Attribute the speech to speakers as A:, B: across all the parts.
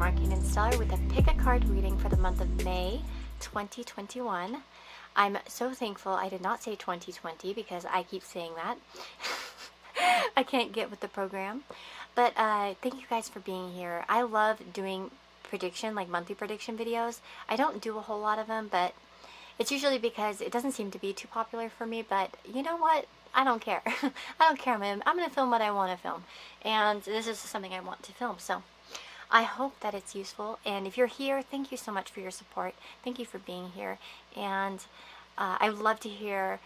A: Arcane Stellar with a pick a card reading for the month of May 2021. I'm so thankful I did not say 2020 because I keep saying that. I can't get with the program. But thank you guys for being here. I love doing prediction, like monthly prediction videos. I don't do a whole lot of them, but it's usually because it doesn't seem to be too popular for me. But you know what? I don't care. I don't care. I'm going to film what I want to film. And this is something I want to film. So I hope that it's useful, and if you're here, thank you so much for your support. Thank you for being here, and I would love to hear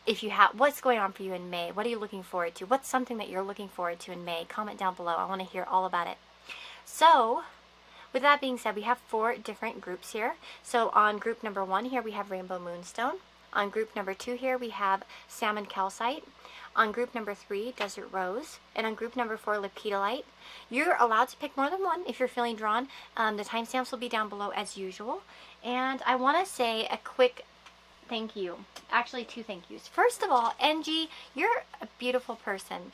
A: if you have what's going on for you in May. What are you looking forward to? What's something that you're looking forward to in May? Comment down below. I want to hear all about it. So with that being said, we have 4 different groups here. So on group number 1 here we have Rainbow Moonstone. On group number 2 here we have Salmon Calcite. On group number 3, Desert Rose. And on group number 4, Lepidolite. You're allowed to pick more than one if you're feeling drawn. The timestamps will be down below as usual. And I want to say a quick thank you. Actually, 2 thank yous. First of all, Angie, you're a beautiful person.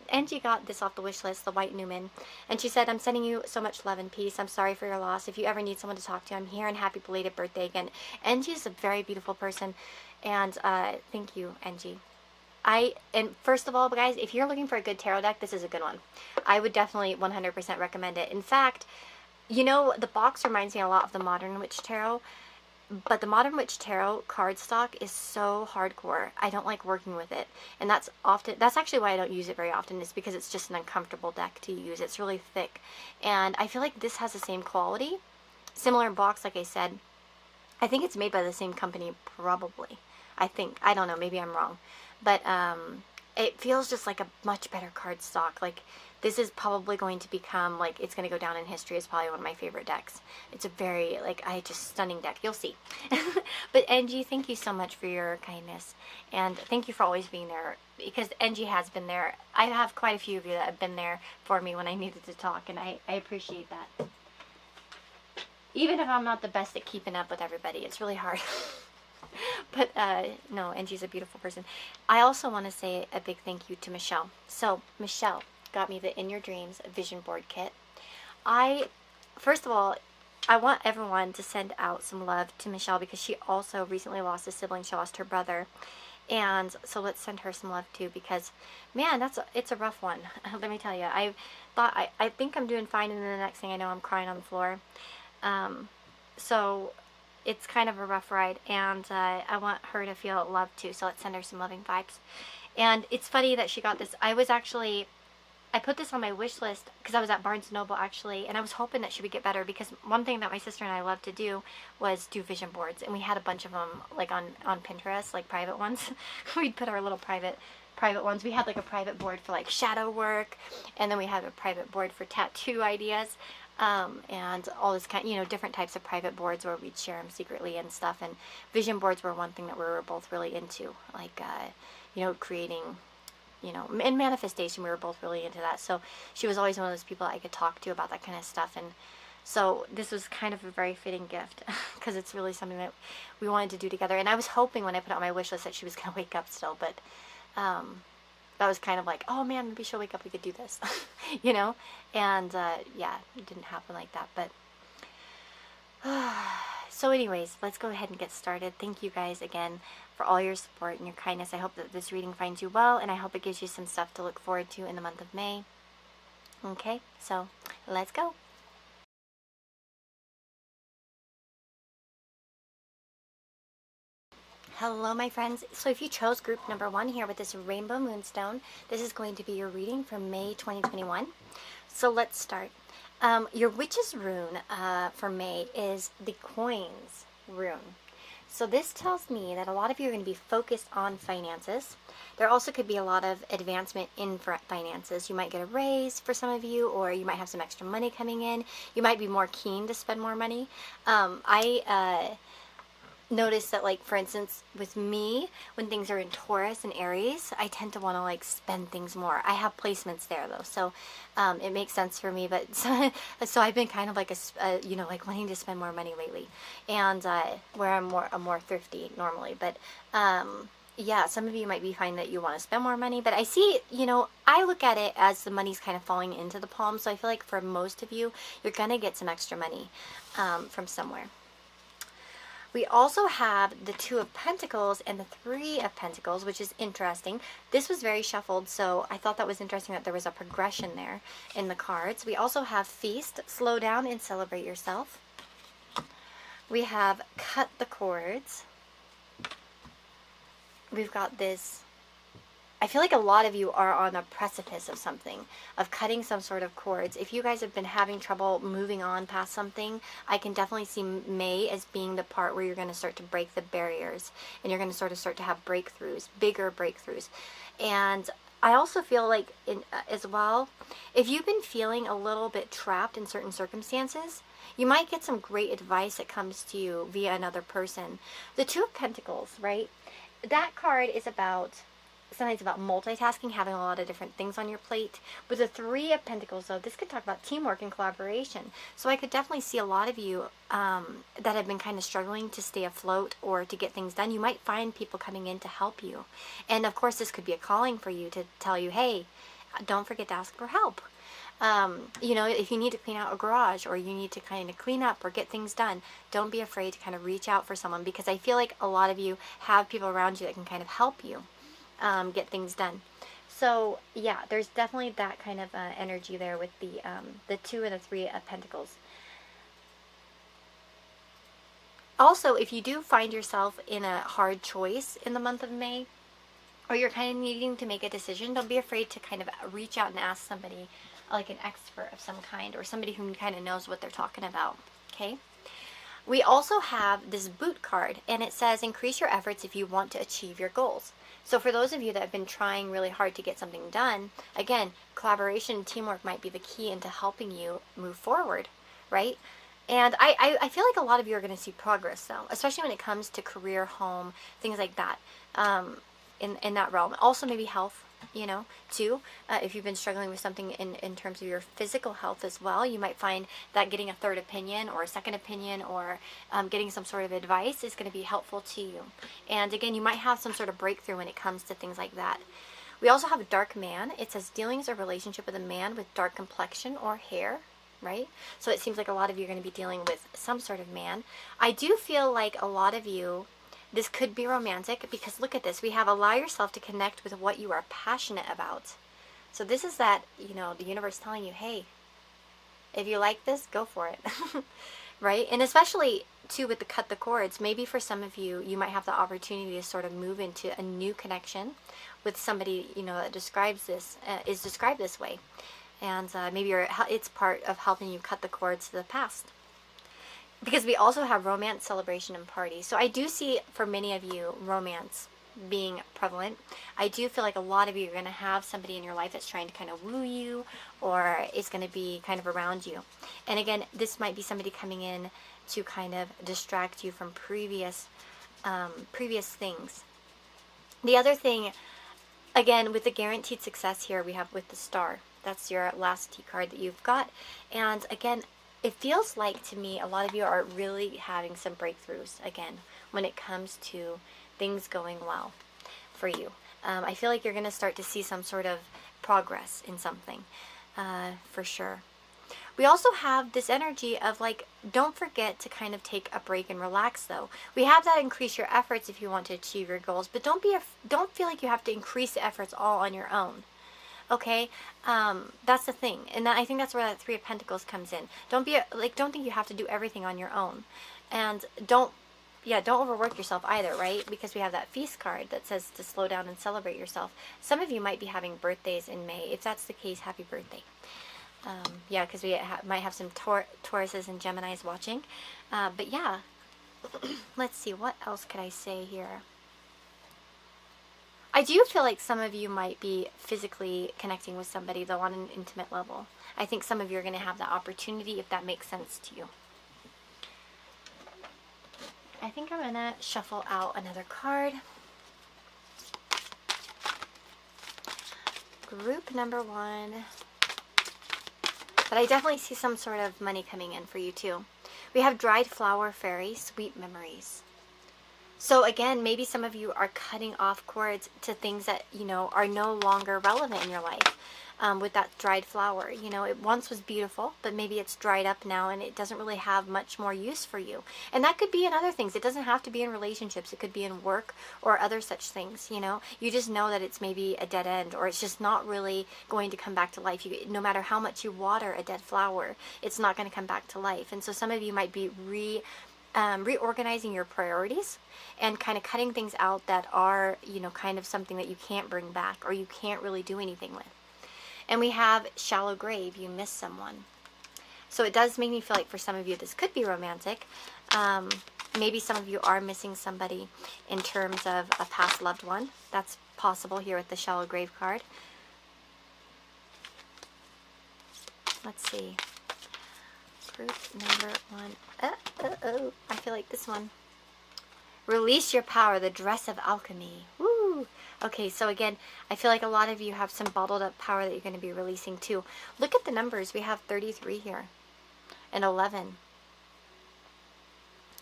A: Angie got this off the wish list, the White Newman, and she said, I'm sending you so much love and peace. I'm sorry for your loss. If you ever need someone to talk to, I'm here, and happy belated birthday again. Angie is a very beautiful person, and thank you, Angie. And first of all, guys, if you're looking for a good tarot deck, this is a good one. I would definitely 100% recommend it. In fact, you know, the box reminds me a lot of the Modern Witch Tarot, but the Modern Witch Tarot cardstock is so hardcore. I don't like working with it, and that's actually why I don't use it very often, is because it's just an uncomfortable deck to use. It's really thick, and I feel like this has the same quality. Similar box, like I said. I think it's made by the same company, probably. I don't know, maybe I'm wrong. But it feels just like a much better cardstock. Like, this is probably going to become, like, it's going to go down in history as probably one of my favorite decks. It's a very, like, just stunning deck. You'll see. But Angie, thank you so much for your kindness. And thank you for always being there, because Angie has been there. I have quite a few of you that have been there for me when I needed to talk, and I appreciate that. Even if I'm not the best at keeping up with everybody, it's really hard. But no, Angie's a beautiful person. I also want to say a big thank you to Michelle. So Michelle got me the In Your Dreams vision board kit. First of all, I want everyone to send out some love to Michelle, because she also recently lost a sibling. She lost her brother, and so let's send her some love too, because man, it's a rough one. Let me tell you, I think I'm doing fine, and then the next thing I know, I'm crying on the floor. So it's kind of a rough ride, and I want her to feel loved too, so let's send her some loving vibes. And it's funny that she got this. I put this on my wish list because I was at Barnes & Noble, actually, and I was hoping that she would get better, because one thing that my sister and I loved to do was do vision boards, and we had a bunch of them, like, on Pinterest, like private ones. We'd put our little private ones. We had, like, a private board for, like, shadow work, and then we had a private board for tattoo ideas. And all this kind, different types of private boards where we'd share them secretly and stuff. And vision boards were one thing that we were both really into, like, creating, in manifestation, we were both really into that. So she was always one of those people I could talk to about that kind of stuff. And so this was kind of a very fitting gift, because it's really something that we wanted to do together. And I was hoping when I put it on my wish list that she was going to wake up still, but, that was kind of like, oh man, maybe she'll wake up, we could do this, and yeah, it didn't happen like that. But so anyways, let's go ahead and get started. Thank you guys again for all your support and your kindness. I hope that this reading finds you well, and I hope it gives you some stuff to look forward to in the month of May. Okay, so let's go. Hello my friends. So if you chose group number 1 here with this Rainbow Moonstone, this is going to be your reading for May 2021. So let's start. Your Witch's rune for May is the Coins rune. So this tells me that a lot of you are going to be focused on finances. There also could be a lot of advancement in finances. You might get a raise for some of you, or you might have some extra money coming in. You might be more keen to spend more money. I notice that, like, for instance, with me, when things are in Taurus and Aries, I tend to want to, like, spend things more. I have placements there though, so it makes sense for me. But so I've been kind of like like wanting to spend more money lately, and where I'm more thrifty normally. But yeah, some of you might be finding that you want to spend more money, but I see, you know, I look at it as the money's kind of falling into the palm. So I feel like for most of you, you're going to get some extra money from somewhere. We also have the Two of Pentacles and the Three of Pentacles, which is interesting. This was very shuffled, so I thought that was interesting that there was a progression there in the cards. We also have Feast, slow down and celebrate yourself. We have Cut the Cords. We've got this, I feel like a lot of you are on a precipice of something, of cutting some sort of cords. If you guys have been having trouble moving on past something, I can definitely see May as being the part where you're going to start to break the barriers, and you're going to start to have breakthroughs, bigger breakthroughs. And I also feel like as well, if you've been feeling a little bit trapped in certain circumstances, you might get some great advice that comes to you via another person. The Two of Pentacles, right? That card is about, sometimes about multitasking, having a lot of different things on your plate. With the Three of Pentacles, though, this could talk about teamwork and collaboration. So I could definitely see a lot of you that have been kind of struggling to stay afloat or to get things done. You might find people coming in to help you. And of course, this could be a calling for you to tell you, hey, don't forget to ask for help. You know, if you need to clean out a garage, or you need to kind of clean up or get things done, don't be afraid to kind of reach out for someone, because I feel like a lot of you have people around you that can kind of help you get things done. So yeah, there's definitely that kind of energy there with the Two and the Three of Pentacles. Also, if you do find yourself in a hard choice in the month of May, or you're kind of needing to make a decision, don't be afraid to kind of reach out and ask somebody, like an expert of some kind, or somebody who kind of knows what they're talking about, okay? We also have this Boot card, and it says, increase your efforts if you want to achieve your goals. So for those of you that have been trying really hard to get something done, again, collaboration and teamwork might be the key into helping you move forward, right? And I feel like a lot of you are going to see progress, though, especially when it comes to career, home, things like that, in that realm. Also maybe health, you know, too. If you've been struggling with something in terms of your physical health as well, you might find that getting a third opinion or a second opinion, or getting some sort of advice is going to be helpful to you. And again, you might have some sort of breakthrough when it comes to things like that. We also have a Dark Man. It says dealings or relationship with a man with dark complexion or hair, right? So it seems like a lot of you are going to be dealing with some sort of man. I do feel like a lot of you, this could be romantic, because look at this. We have allow yourself to connect with what you are passionate about. So this is that, you know, the universe telling you, hey, if you like this, go for it. Right? And especially, too, with the Cut the Cords, maybe for some of you, you might have the opportunity to sort of move into a new connection with somebody, you know, that describes this, is described this way. And maybe it's part of helping you cut the cords to the past. Because we also have romance, celebration, and party. So I do see, for many of you, romance being prevalent. I do feel like a lot of you are going to have somebody in your life that's trying to kind of woo you, or is going to be kind of around you. And again, this might be somebody coming in to kind of distract you from previous things. The other thing, again, with the guaranteed success here, we have with the Star. That's your last T card that you've got. And again, it feels like to me a lot of you are really having some breakthroughs again when it comes to things going well for you. I feel like you're going to start to see some sort of progress in something, for sure. We also have this energy of like, don't forget to kind of take a break and relax, though. We have that increase your efforts if you want to achieve your goals, but don't feel like you have to increase the efforts all on your own. Okay, that's the thing, and I think that's where that Three of Pentacles comes in. Don't think you have to do everything on your own, and don't overwork yourself either, right? Because we have that Feast card that says to slow down and celebrate yourself. Some of you might be having birthdays in May. If that's the case, happy birthday. Yeah, because we might have some Tauruses and Geminis watching. But yeah, let's see, what else could I say here? I do feel like some of you might be physically connecting with somebody, though, on an intimate level. I think some of you are going to have that opportunity, if that makes sense to you. I think I'm going to shuffle out another card. Group number 1. But I definitely see some sort of money coming in for you, too. We have Dried Flower Fairy, Sweet Memories. So again, maybe some of you are cutting off cords to things that, you know, are no longer relevant in your life. With that dried flower, you know, it once was beautiful, but maybe it's dried up now and it doesn't really have much more use for you. And that could be in other things. It doesn't have to be in relationships. It could be in work or other such things, you know. You just know that it's maybe a dead end, or it's just not really going to come back to life. No matter how much you water a dead flower, it's not going to come back to life. And so some of you might be reorganizing your priorities and kind of cutting things out that are, you know, kind of something that you can't bring back or you can't really do anything with. And we have shallow grave, you miss someone. So it does make me feel like for some of you this could be romantic. Maybe some of you are missing somebody in terms of a past loved one. That's possible here with the shallow grave card. Let's see. Group number 1. I feel like this one. Release your power, the dress of alchemy. Woo! Okay, so again, I feel like a lot of you have some bottled up power that you're going to be releasing too. Look at the numbers. We have 33 here and 11.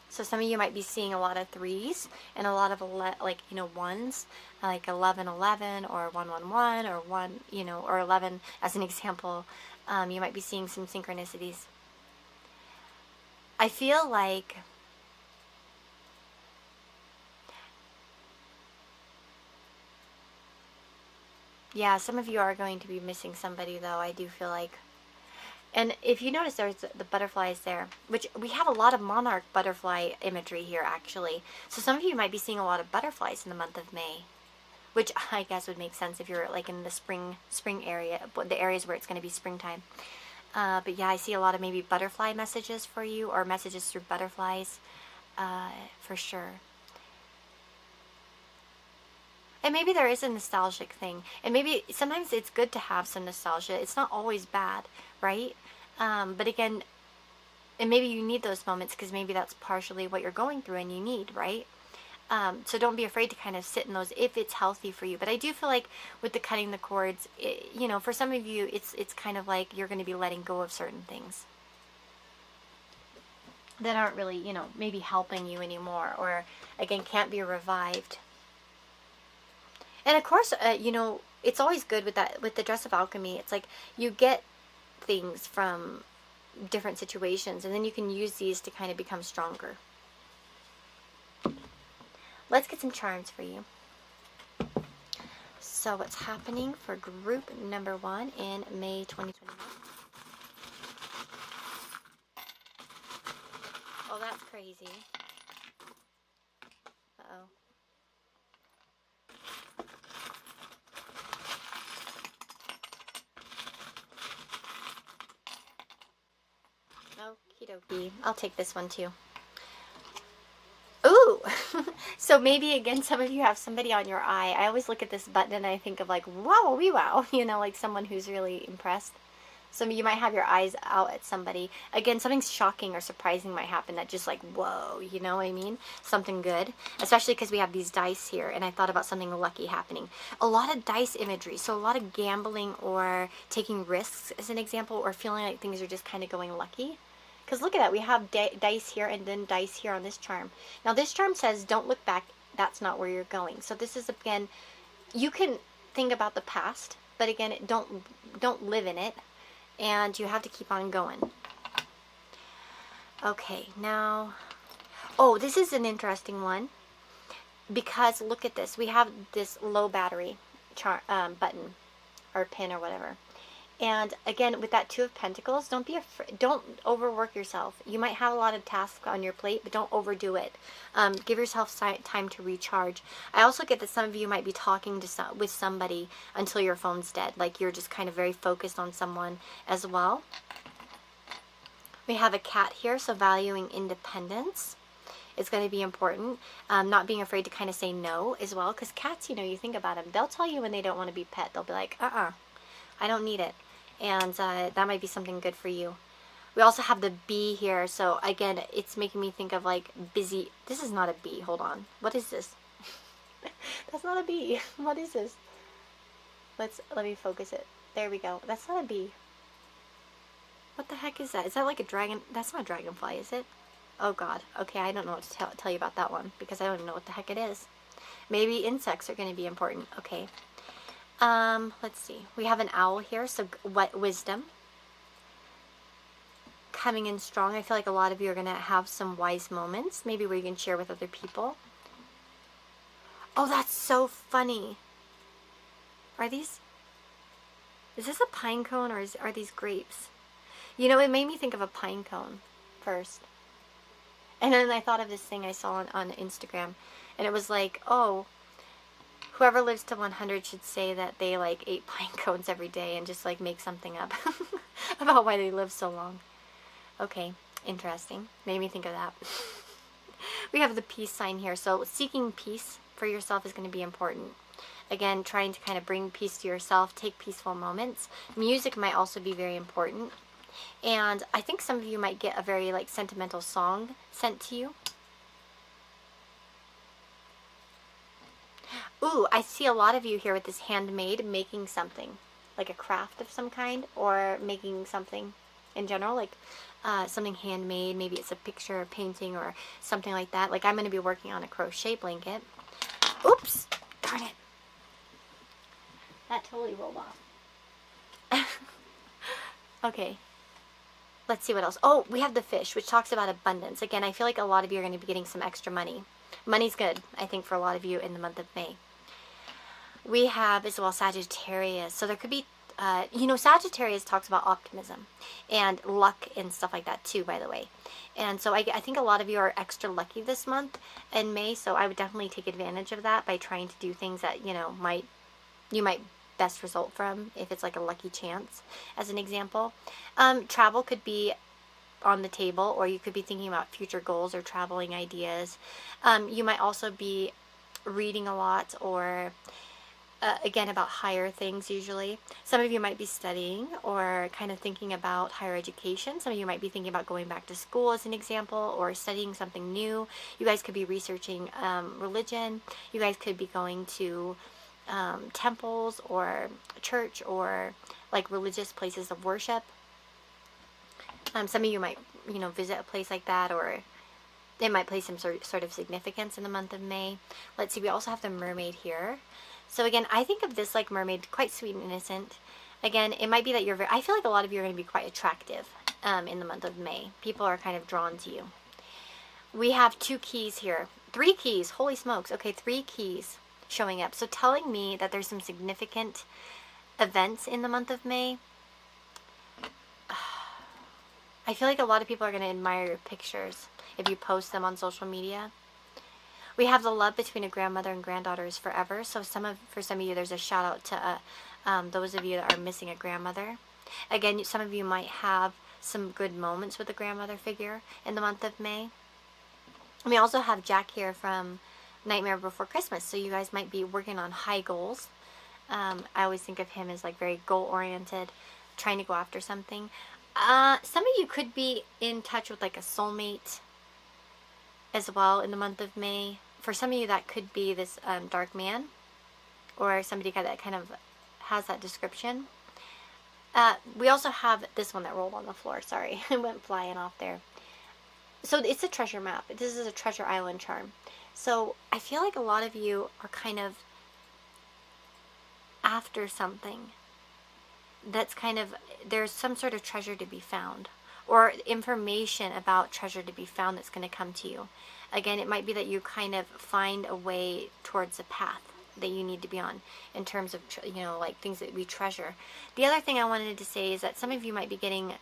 A: So some of you might be seeing a lot of 3s and a lot of like, you know, 1s, like 1111 or 111 or 1, you know, or 11 as an example. You might be seeing some synchronicities. I feel like yeah, some of you are going to be missing somebody though, I do feel like. And if you notice, there's the butterflies there, which we have a lot of monarch butterfly imagery here actually. So some of you might be seeing a lot of butterflies in the month of May, which I guess would make sense if you're like in the spring area, the areas where it's going to be springtime. But yeah, I see a lot of maybe butterfly messages for you, or messages through butterflies, for sure. And maybe there is a nostalgic thing. And maybe sometimes it's good to have some nostalgia. It's not always bad, right? But again, and maybe you need those moments because maybe that's partially what you're going through and you need, right? So don't be afraid to kind of sit in those if it's healthy for you. But I do feel like with the cutting the cords, you know, for some of you, it's kind of like you're going to be letting go of certain things that aren't really, you know, maybe helping you anymore, or again, can't be revived. And of course, you know, it's always good with that, with the dress of alchemy. It's like you get things from different situations, and then you can use these to kind of become stronger. Let's get some charms for you. So what's happening for group number 1 in May 2021? Oh, that's crazy. Uh-oh. Okie dokie. I'll take this one too. Ooh! So maybe again, some of you have somebody on your eye. I always look at this button and I think of like, wow, wee wow, you know, like someone who's really impressed. Some of you might have your eyes out at somebody. Again, something shocking or surprising might happen that just like, whoa, you know what I mean? Something good. Especially because we have these dice here, and I thought about something lucky happening. A lot of dice imagery, so a lot of gambling or taking risks as an example, or feeling like things are just kind of going lucky. Because look at that, we have dice here and then dice here on this charm. Now this charm says, don't look back, that's not where you're going. So this is, again, you can think about the past, but again, don't live in it. And you have to keep on going. Okay, now, oh, this is an interesting one. Because look at this, we have this low battery button, or pin, or whatever. And again, with that 2 of Pentacles, don't be afraid. Don't overwork yourself. You might have a lot of tasks on your plate, but don't overdo it. Give yourself time to recharge. I also get that some of you might be talking to with somebody until your phone's dead. Like you're just kind of very focused on someone as well. We have a cat here, so valuing independence is going to be important. Not being afraid to kind of say no as well. Because cats, you know, you think about them. They'll tell you when they don't want to be pet. They'll be like, I don't need it. And that might be something good for you. We also have the bee here. So again, it's making me think of like busy. This is not a bee. Hold on. What is this? That's not a bee. What is this? Let me focus it. There we go. That's not a bee. What the heck is that? Is that like a dragon? That's not a dragonfly, is it? Oh God. Okay, I don't know what to tell you about that one because I don't even know what the heck it is. Maybe insects are going to be important. Okay. Let's see. We have an owl here, so what wisdom. Coming in strong. I feel like a lot of you are going to have some wise moments, maybe where you can share with other people. Oh, that's so funny. Are these... Is this a pine cone or are these grapes? You know, it made me think of a pine cone first. And then I thought of this thing I saw on Instagram. And it was like, oh, whoever lives to 100 should say that they like ate pine cones every day and just like make something up about why they live so long. Okay, interesting. Made me think of that. We have the peace sign here. So seeking peace for yourself is going to be important. Again, trying to kind of bring peace to yourself, take peaceful moments. Music might also be very important. And I think some of you might get a very like sentimental song sent to you. Ooh, I see a lot of you here with this handmade, making something. Like a craft of some kind, or making something in general, like something handmade. Maybe it's a picture or painting or something like that. Like I'm going to be working on a crochet blanket. Oops! Darn it. That totally rolled off. Okay. Let's see what else. Oh, we have the fish, which talks about abundance. Again, I feel like a lot of you are going to be getting some extra money. Money's good, I think, for a lot of you in the month of May. We have as well Sagittarius. So there could be, you know, Sagittarius talks about optimism and luck and stuff like that too, by the way. And so I think a lot of you are extra lucky this month in May. So I would definitely take advantage of that by trying to do things that, you know, you might best result from, if it's like a lucky chance, as an example. Travel could be on the table, or you could be thinking about future goals or traveling ideas. You might also be reading a lot, or again, about higher things usually. Some of you might be studying or kind of thinking about higher education. Some of you might be thinking about going back to school, as an example, or studying something new. You guys could be researching religion. You guys could be going to temples or church or like religious places of worship. Some of you might, you know, visit a place like that, or it might play some sort of significance in the month of May. Let's see, we also have the mermaid here. So again, I think of this like mermaid, quite sweet and innocent. Again, it might be that I feel like a lot of you are going to be quite attractive in the month of May. People are kind of drawn to you. We have 2 keys here. 3 keys, holy smokes. Okay, 3 keys showing up. So telling me that there's some significant events in the month of May. I feel like a lot of people are going to admire your pictures if you post them on social media. We have the love between a grandmother and granddaughter is forever. So for some of you, there's a shout out to those of you that are missing a grandmother. Again, some of you might have some good moments with a grandmother figure in the month of May. And we also have Jack here from Nightmare Before Christmas. So you guys might be working on high goals. I always think of him as like very goal oriented, trying to go after something. Some of you could be in touch with like a soulmate as well in the month of May. For some of you, that could be this dark man, or somebody that kind of has that description. We also have this one that rolled on the floor. Sorry, it went flying off there. So it's a treasure map. This is a treasure island charm. So I feel like a lot of you are kind of after something that's kind of, there's some sort of treasure to be found, or information about treasure to be found that's going to come to you. Again, it might be that you kind of find a way towards the path that you need to be on in terms of, you know, like things that we treasure. The other thing I wanted to say is that some of you might be getting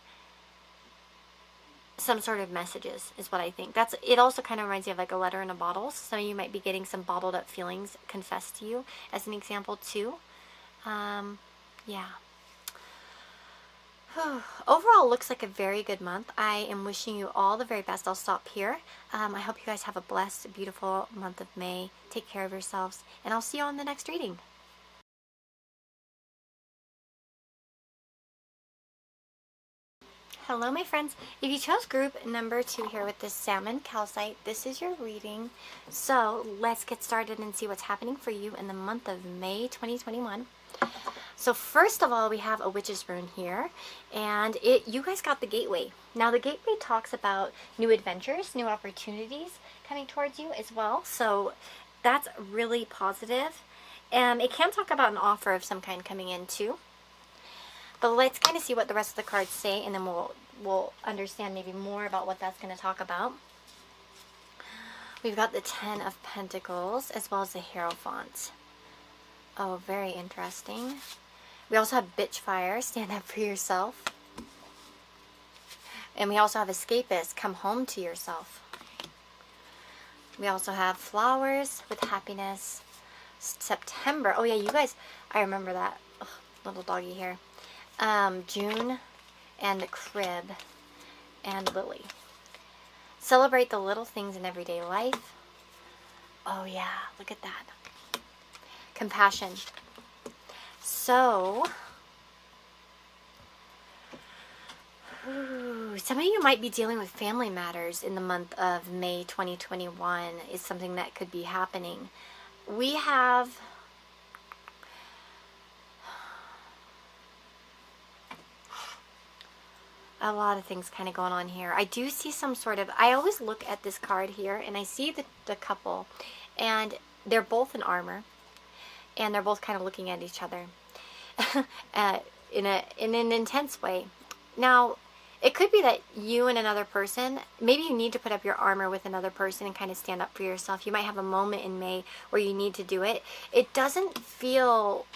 A: some sort of messages, is what I think. It also kind of reminds me of like a letter in a bottle. Some of you might be getting some bottled up feelings confessed to you, as an example too. Yeah. Overall, looks like a very good month. I am wishing you all the very best. I'll stop here. I hope you guys have a blessed, beautiful month of May. Take care of yourselves, and I'll see you on the next reading. Hello, my friends. If you chose group number 2 here with this salmon calcite, this is your reading. So let's get started and see what's happening for you in the month of May 2021. So first of all, we have a witch's rune here, and you guys got the gateway. Now the gateway talks about new adventures, new opportunities coming towards you as well. So that's really positive. It can talk about an offer of some kind coming in too. But let's kind of see what the rest of the cards say, and then we'll understand maybe more about what that's going to talk about. We've got the Ten of Pentacles as well as the Hierophant. Oh, very interesting. We also have Bitchfire, stand up for yourself. And we also have Escapist, come home to yourself. We also have Flowers with happiness. September, oh yeah, you guys, I remember that. Ugh, little doggy here. June and Crib and Lily. Celebrate the little things in everyday life. Oh yeah, look at that. Compassion. So, some of you might be dealing with family matters in the month of May 2021 is something that could be happening. We have a lot of things kind of going on here. I do see some sort of, I always look at this card here and I see the couple, and they're both in armor, and they're both kind of looking at each other in an intense way. Now, it could be that you and another person, maybe you need to put up your armor with another person and kind of stand up for yourself. You might have a moment in May where you need to do it. It doesn't feel,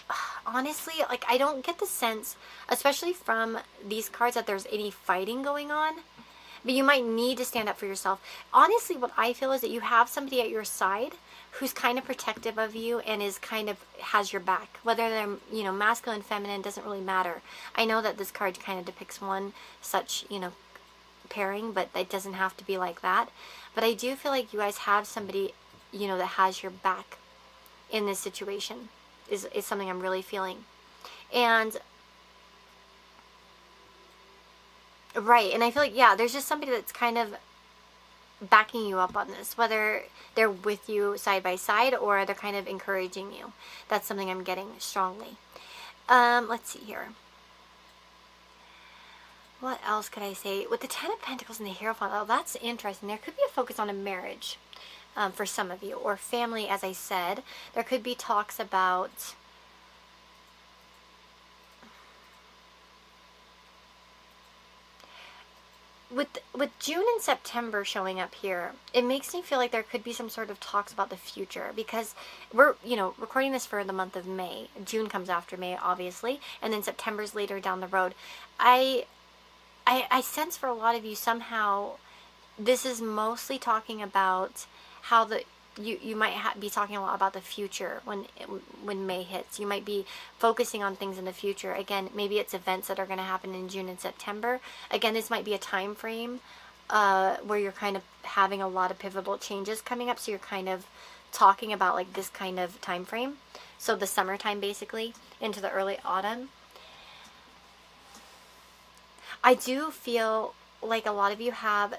A: honestly, like I don't get the sense, especially from these cards, that there's any fighting going on. But you might need to stand up for yourself. Honestly, what I feel is that you have somebody at your side who's kind of protective of you and is kind of has your back. Whether they're, you know, masculine, feminine, doesn't really matter. I know that this card kind of depicts one such, you know, pairing, but it doesn't have to be like that. But I do feel like you guys have somebody, you know, that has your back in this situation is something I'm really feeling. And right, and I feel like, yeah, there's just somebody that's kind of backing you up on this, whether they're with you side by side or they're kind of encouraging you. That's something I'm getting strongly. Let's see here. What else could I say? With the Ten of Pentacles and the Hierophant, oh, that's interesting. There could be a focus on a marriage for some of you, or family, as I said. There could be talks about with June and September showing up here, it makes me feel like there could be some sort of talks about the future, because we're, you know, recording this for the month of May. June comes after May, obviously, and then September's later down the road. I sense for a lot of you somehow this is mostly talking about how you might be talking a lot about the future when May hits. You might be focusing on things in the future. Again, maybe it's events that are going to happen in June and September. Again, this might be a time frame where you're kind of having a lot of pivotal changes coming up. So you're kind of talking about like this kind of time frame. So the summertime, basically, into the early autumn. I do feel like a lot of you have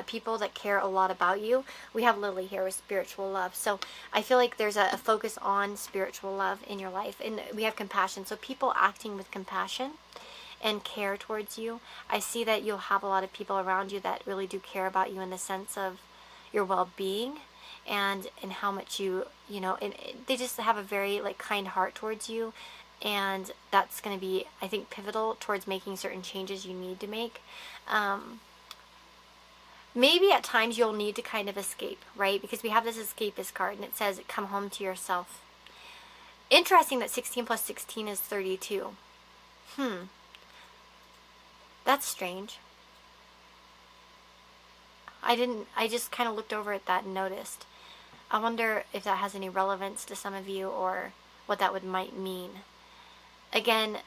A: people that care a lot about you. We have Lily here with spiritual love. So I feel like there's a focus on spiritual love in your life. And we have compassion. So people acting with compassion and care towards you. I see that you'll have a lot of people around you that really do care about you in the sense of your well-being and how much you know, and they just have a very like kind heart towards you. And that's going to be, I think, pivotal towards making certain changes you need to make. Maybe at times you'll need to kind of escape, right? Because we have this escapist card and it says, come home to yourself. Interesting that 16 plus 16 is 32. That's strange. I just kind of looked over at that and noticed. I wonder if that has any relevance to some of you or what that might mean. Again,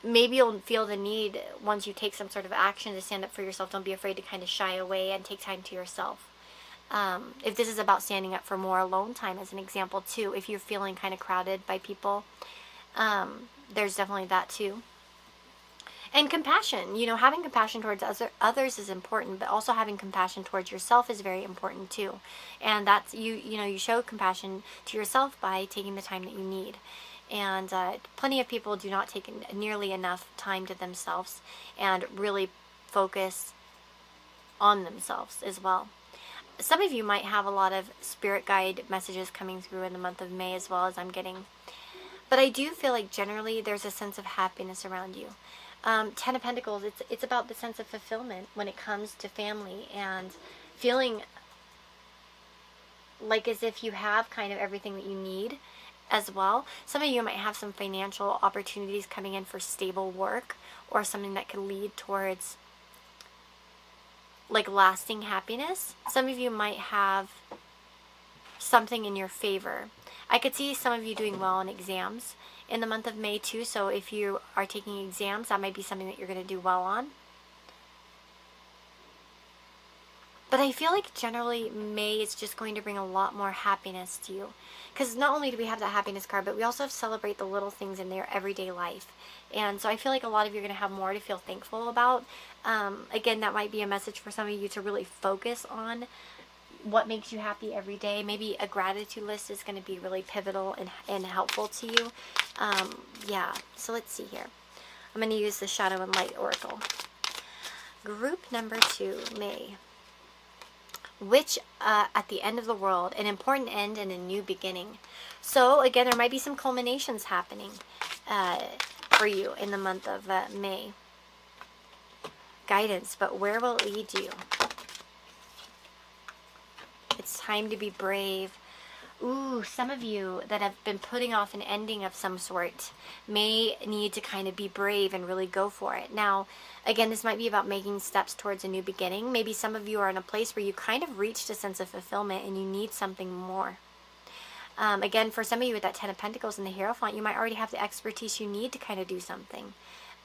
A: maybe you'll feel the need once you take some sort of action to stand up for yourself. Don't be afraid to kind of shy away and take time to yourself. If this is about standing up for more alone time, as an example too, if you're feeling kind of crowded by people, there's definitely that too. And compassion, you know, having compassion towards others is important, but also having compassion towards yourself is very important too. And that's, you know, you show compassion to yourself by taking the time that you need. And plenty of people do not take nearly enough time to themselves and really focus on themselves as well. Some of you might have a lot of spirit guide messages coming through in the month of May as well as I'm getting. But I do feel like generally there's a sense of happiness around you. Ten of Pentacles, it's about the sense of fulfillment when it comes to family and feeling like as if you have kind of everything that you need as well. Some of you might have some financial opportunities coming in for stable work or something that could lead towards like lasting happiness. Some of you might have something in your favor. I could see some of you doing well in exams in the month of May too. So if you are taking exams, that might be something that you're going to do well on. But I feel like generally May is just going to bring a lot more happiness to you. Because not only do we have that happiness card, but we also have celebrate the little things in their everyday life. And so I feel like a lot of you are going to have more to feel thankful about. Again, that might be a message for some of you to really focus on what makes you happy every day. Maybe a gratitude list is going to be really pivotal and helpful to you. Yeah, so let's see here. I'm going to use the Shadow and Light Oracle. Group number 2, May. Which at the end of the world, an important end and a new beginning. So again, there might be some culminations happening for you in the month of May. Guidance, but where will it lead you? It's time to be brave. Ooh, some of you that have been putting off an ending of some sort may need to kind of be brave and really go for it. Now, again, this might be about making steps towards a new beginning. Maybe some of you are in a place where you kind of reached a sense of fulfillment and you need something more. Again, for some of you with that Ten of Pentacles and the Hierophant, you might already have the expertise you need to kind of do something.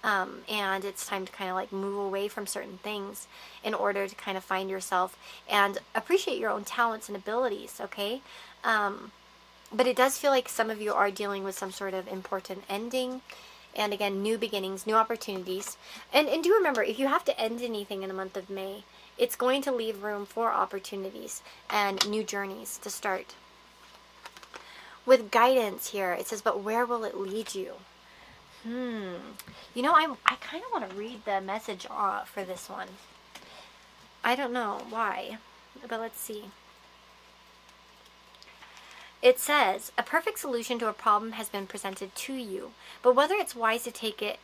A: And it's time to kind of like move away from certain things in order to kind of find yourself and appreciate your own talents and abilities, okay? But it does feel like some of you are dealing with some sort of important ending. And again, new beginnings, new opportunities. And do remember, if you have to end anything in the month of May, it's going to leave room for opportunities and new journeys to start. With guidance here, it says, but where will it lead you? You know, I kind of want to read the message for this one. I don't know why, but let's see. It says, a perfect solution to a problem has been presented to you, but whether it's wise to take it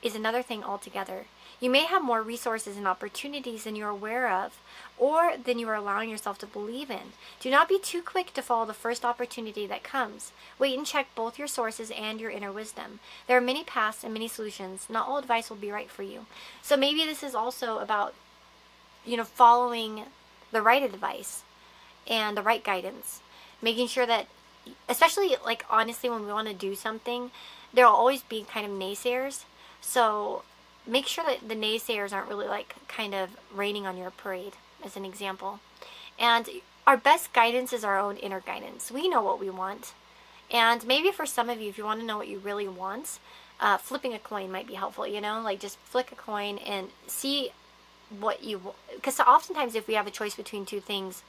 A: is another thing altogether. You may have more resources and opportunities than you're aware of, or than you are allowing yourself to believe in. Do not be too quick to follow the first opportunity that comes. Wait and check both your sources and your inner wisdom. There are many paths and many solutions. Not all advice will be right for you. So maybe this is also about, you know, following the right advice and the right guidance. Making sure that, especially like honestly when we want to do something, there will always be kind of naysayers. So make sure that the naysayers aren't really like kind of raining on your parade, as an example. And our best guidance is our own inner guidance. We know what we want. And maybe for some of you, if you want to know what you really want, flipping a coin might be helpful, you know, like just flick a coin and see what you want. Because oftentimes if we have a choice between two things,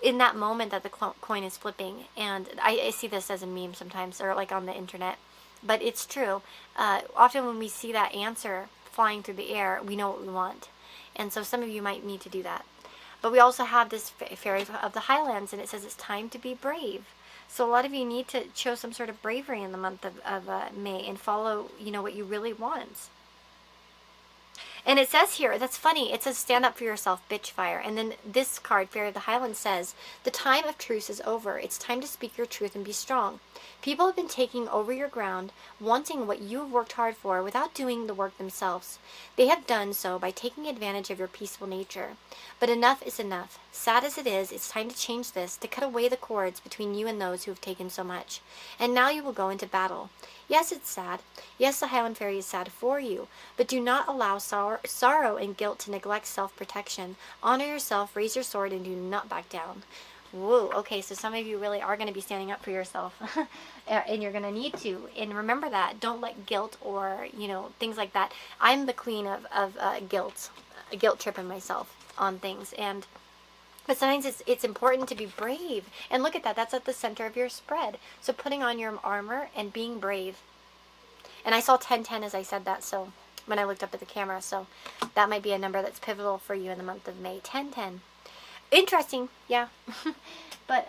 A: in that moment that the coin is flipping, and I see this as a meme sometimes, or like on the internet, but it's true. Often when we see that answer flying through the air, we know what we want. And so some of you might need to do that. But we also have this fairy of the Highlands, and it says it's time to be brave. So a lot of you need to show some sort of bravery in the month of May and follow, you know, what you really want. And it says here, that's funny, it says stand up for yourself, bitch fire. And then this card, Fairy of the Highlands, says, the time of truce is over. It's time to speak your truth and be strong. People have been taking over your ground, wanting what you have worked hard for without doing the work themselves. They have done so by taking advantage of your peaceful nature. But enough is enough. Sad as it is, it's time to change this, to cut away the cords between you and those who have taken so much. And now you will go into battle. Yes, it's sad. Yes, the Highland Fairy is sad for you. But do not allow sorrow and guilt to neglect self-protection. Honor yourself, raise your sword, and do not back down. Whoa, okay, so some of you really are going to be standing up for yourself. And you're going to need to. And remember that. Don't let guilt or, you know, things like that. I'm the queen of guilt. Guilt tripping myself on things. And But sometimes it's important to be brave. And look at that. That's at the center of your spread. So putting on your armor and being brave. And I saw 1010 as I said that, so when I looked up at the camera. So that might be a number that's pivotal for you in the month of May. 1010. Interesting. Yeah. But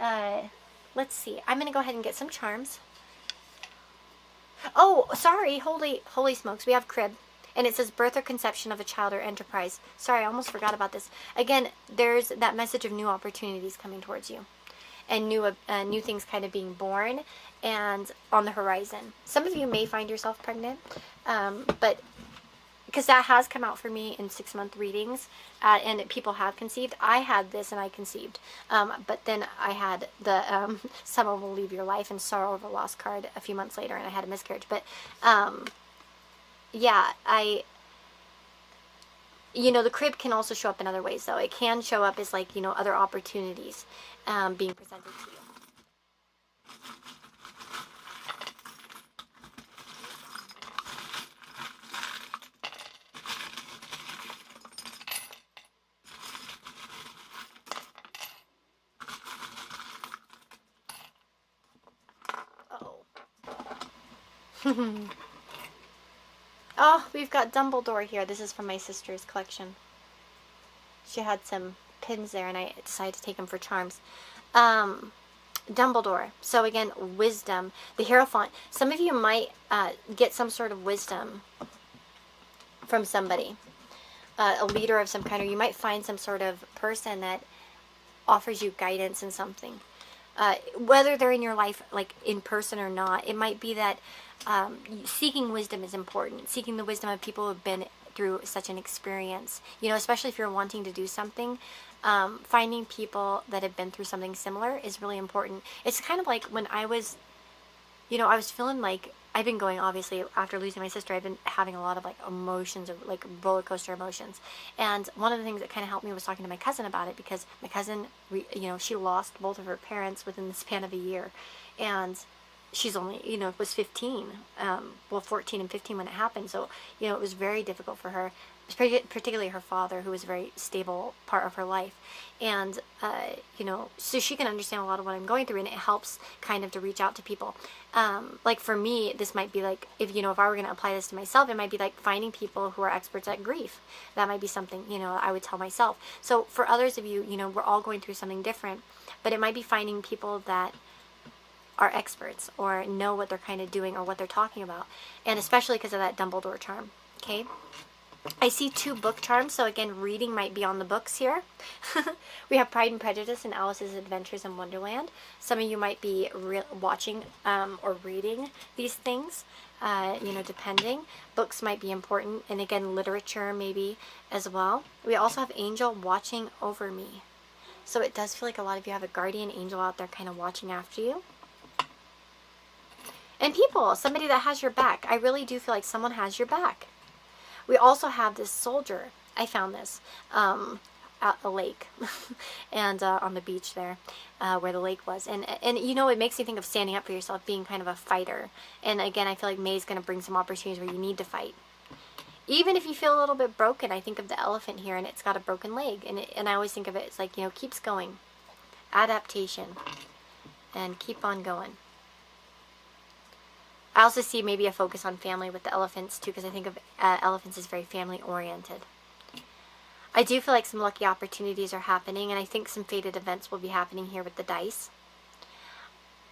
A: let's see. I'm going to go ahead and get some charms. Oh, sorry. Holy smokes. We have crib. And it says birth or conception of a child or enterprise. Sorry, I almost forgot about this. Again, there's that message of new opportunities coming towards you. And new things kind of being born and on the horizon. Some of you may find yourself pregnant. But because that has come out for me in 6-month readings. And people have conceived. I had this and I conceived. But then I had the someone will leave your life and sorrow over loss card a few months later. And I had a miscarriage. But yeah, the crib can also show up in other ways, though. It can show up as, like, other opportunities being presented to you. Uh-oh. Oh, we've got Dumbledore here. This is from my sister's collection. She had some pins there, and I decided to take them for charms. Dumbledore. So again, wisdom. The Hierophant. Some of you might get some sort of wisdom from somebody. A leader of some kind, or you might find some sort of person that offers you guidance in something. Whether they're in your life, like in person or not, it might be that seeking wisdom is important. Seeking the wisdom of people who have been through such an experience. Especially if you're wanting to do something, finding people that have been through something similar is really important. It's kind of like when I was, I was feeling like, I've been going, obviously, after losing my sister, I've been having a lot of, like, emotions, or, like, roller coaster emotions. And one of the things that kind of helped me was talking to my cousin about it, because my cousin, she lost both of her parents within the span of a year. And she's only, was 15, 14 and 15 when it happened. So, it was very difficult for her, particularly her father, who was a very stable part of her life. And, so she can understand a lot of what I'm going through, and it helps kind of to reach out to people. Like for me, this might be like, if I were going to apply this to myself, it might be like finding people who are experts at grief. That might be something, I would tell myself. So for others of you, we're all going through something different, but it might be finding people that are experts or know what they're kind of doing or what they're talking about. And especially because of that Dumbledore charm. Okay. I see 2 book charms, so again, reading might be on the books here. We have Pride and Prejudice and Alice's Adventures in Wonderland. Some of you might be watching or reading these things, depending. Books might be important, and again, literature maybe as well. We also have Angel Watching Over Me. So it does feel like a lot of you have a guardian angel out there kind of watching after you. And people, somebody that has your back. I really do feel like someone has your back. We also have this soldier. I found this at a lake and on the beach there where the lake was. And it makes me think of standing up for yourself, being kind of a fighter. And again, I feel like May's going to bring some opportunities where you need to fight. Even if you feel a little bit broken, I think of the elephant here, and it's got a broken leg. And I always think of it as like, keeps going. Adaptation. And keep on going. I also see maybe a focus on family with the elephants too, because I think of elephants as very family oriented. I do feel like some lucky opportunities are happening, and I think some fated events will be happening here with the dice.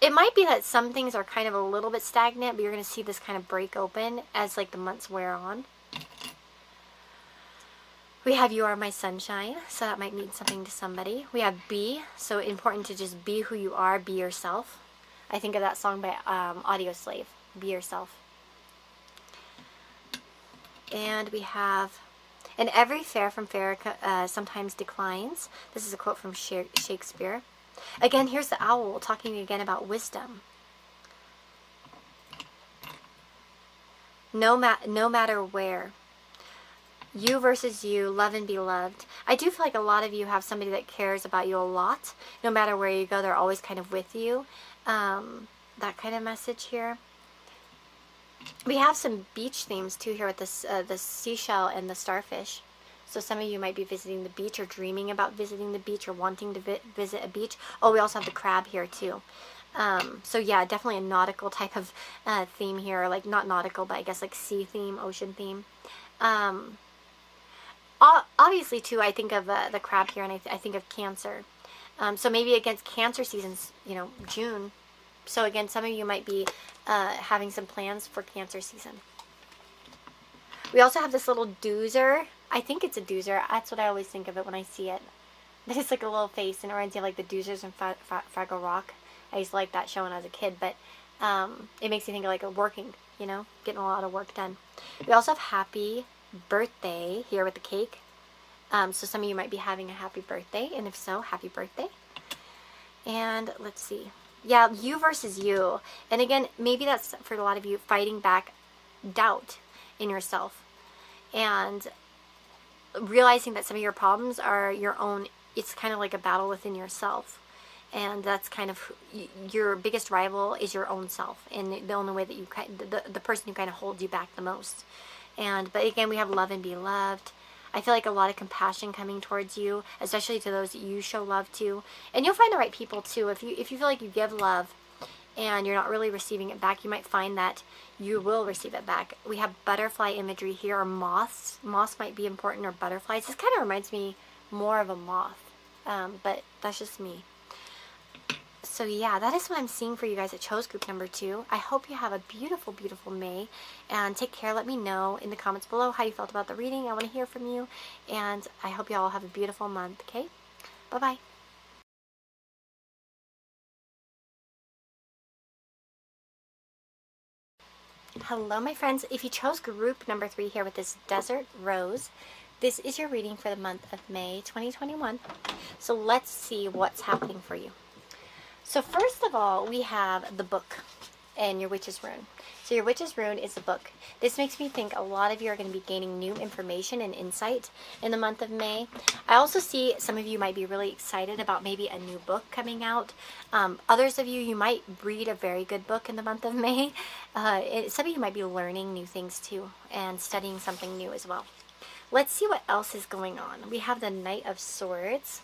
A: It might be that some things are kind of a little bit stagnant, but you're going to see this kind of break open as like the months wear on. We have You Are My Sunshine, so that might mean something to somebody. We have Be, so important to just be who you are, be yourself. I think of that song by Audioslave. Be yourself. And we have, and every fair from fair sometimes declines. This is a quote from Shakespeare. Again, here's the owl talking again about wisdom. No matter where. You versus you, love and be loved. I do feel like a lot of you have somebody that cares about you a lot. No matter where you go, they're always kind of with you. That kind of message here. We have some beach themes too here with this the seashell and the starfish. So some of you might be visiting the beach or dreaming about visiting the beach or wanting to visit a beach. Oh, we also have the crab here too. So yeah, definitely a nautical type of theme here. Like not nautical, but I guess like sea theme, ocean theme. Obviously too, I think of the crab here, and I think of Cancer. So maybe against Cancer seasons, you know, June. So again, some of you might be having some plans for Cancer season. We also have this little doozer. I think it's a doozer. That's what I always think of it when I see it. It's like a little face, and it reminds me of like the doozers in Fraggle Rock. I used to like that show when I was a kid, but it makes me think of like working, you know, getting a lot of work done. We also have happy birthday here with the cake. So some of you might be having a happy birthday, and if so, happy birthday. And let's see. Yeah, you versus you. And again, maybe that's for a lot of you fighting back doubt in yourself and realizing that some of your problems are your own. It's kind of like a battle within yourself. And that's kind of your biggest rival is your own self, and the only way that you the person who kind of holds you back the most. But again, we have love and be loved. I feel like a lot of compassion coming towards you, especially to those that you show love to. And you'll find the right people too. If you feel like you give love and you're not really receiving it back, you might find that you will receive it back. We have butterfly imagery here, or moths. Moths might be important, or butterflies. This kind of reminds me more of a moth, but that's just me. So yeah, that is what I'm seeing for you guys at Chose Group number 2. I hope you have a beautiful, beautiful May. And take care. Let me know in the comments below how you felt about the reading. I want to hear from you. And I hope you all have a beautiful month, okay? Bye-bye. Hello, my friends. If you chose group number 3 here with this Desert Rose, this is your reading for the month of May 2021. So let's see what's happening for you. So first of all, we have the book and your Witch's Rune. So your Witch's Rune is a book. This makes me think a lot of you are going to be gaining new information and insight in the month of May. I also see some of you might be really excited about maybe a new book coming out. Others of you, you might read a very good book in the month of May. Some of you might be learning new things too and studying something new as well. Let's see what else is going on. We have the Knight of Swords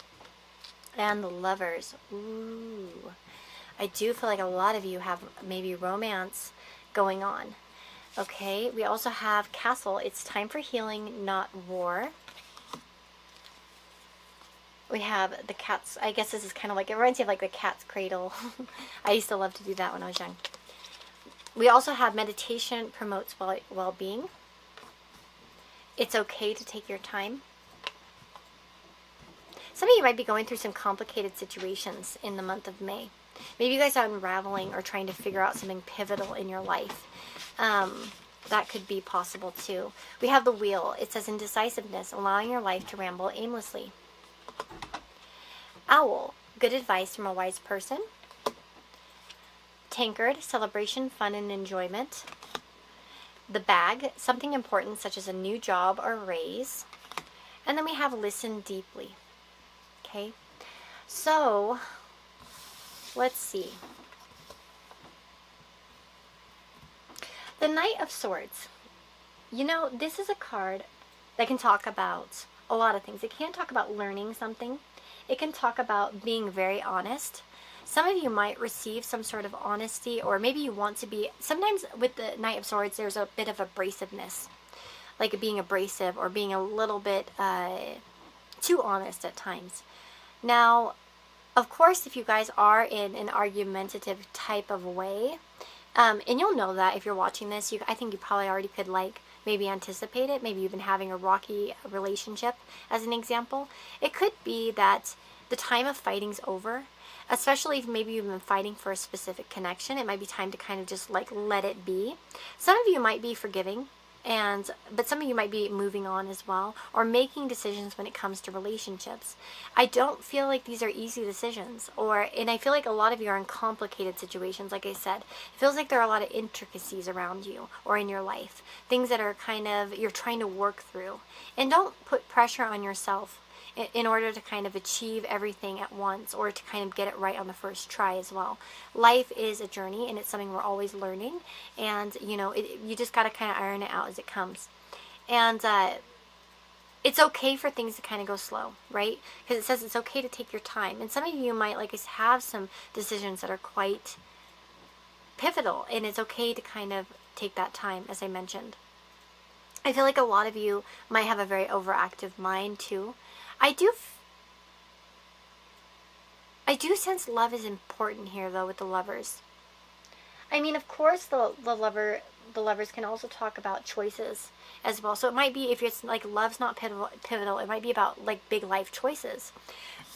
A: and the Lovers. Ooh. I do feel like a lot of you have maybe romance going on. Okay, we also have Castle. It's time for healing, not war. We have the Cat's, I guess this is kind of like, it reminds me of like the Cat's Cradle. I used to love to do that when I was young. We also have meditation promotes well-being. It's okay to take your time. Some of you might be going through some complicated situations in the month of May. Maybe you guys are unraveling or trying to figure out something pivotal in your life. That could be possible too. We have the Wheel. It says indecisiveness, allowing your life to ramble aimlessly. Owl, good advice from a wise person. Tankard, celebration, fun, and enjoyment. The Bag, something important such as a new job or raise. And then we have listen deeply. Okay, so let's see. The Knight of Swords. You know, this is a card that can talk about a lot of things. It can talk about learning something. It can talk about being very honest. Some of you might receive some sort of honesty, or maybe you want to be. Sometimes with the Knight of Swords, there's a bit of abrasiveness, like being abrasive or being a little bit too honest at times. Now, of course, if you guys are in an argumentative type of way, and you'll know that if you're watching this, I think you probably already could like maybe anticipate it. Maybe you've been having a rocky relationship as an example. It could be that the time of fighting's over, especially if maybe you've been fighting for a specific connection. It might be time to kind of just like let it be. Some of you might be forgiving, but some of you might be moving on as well, or making decisions when it comes to relationships. I don't feel like these are easy decisions, and I feel like a lot of you are in complicated situations. Like I said, it feels like there are a lot of intricacies around you or in your life, things that are kind of you're trying to work through. And don't put pressure on yourself in order to kind of achieve everything at once, or to kind of get it right on the first try as well. Life is a journey, and it's something we're always learning, and you know, you just got to kind of iron it out as it comes. And it's okay for things to kind of go slow, right? Because it says it's okay to take your time. And some of you might like have some decisions that are quite pivotal, and it's okay to kind of take that time, as I mentioned. I feel like a lot of you might have a very overactive mind too. I do sense love is important here though with the lovers. I mean, of course, the lovers can also talk about choices as well. So it might be, if it's like love's not pivotal, it might be about like big life choices.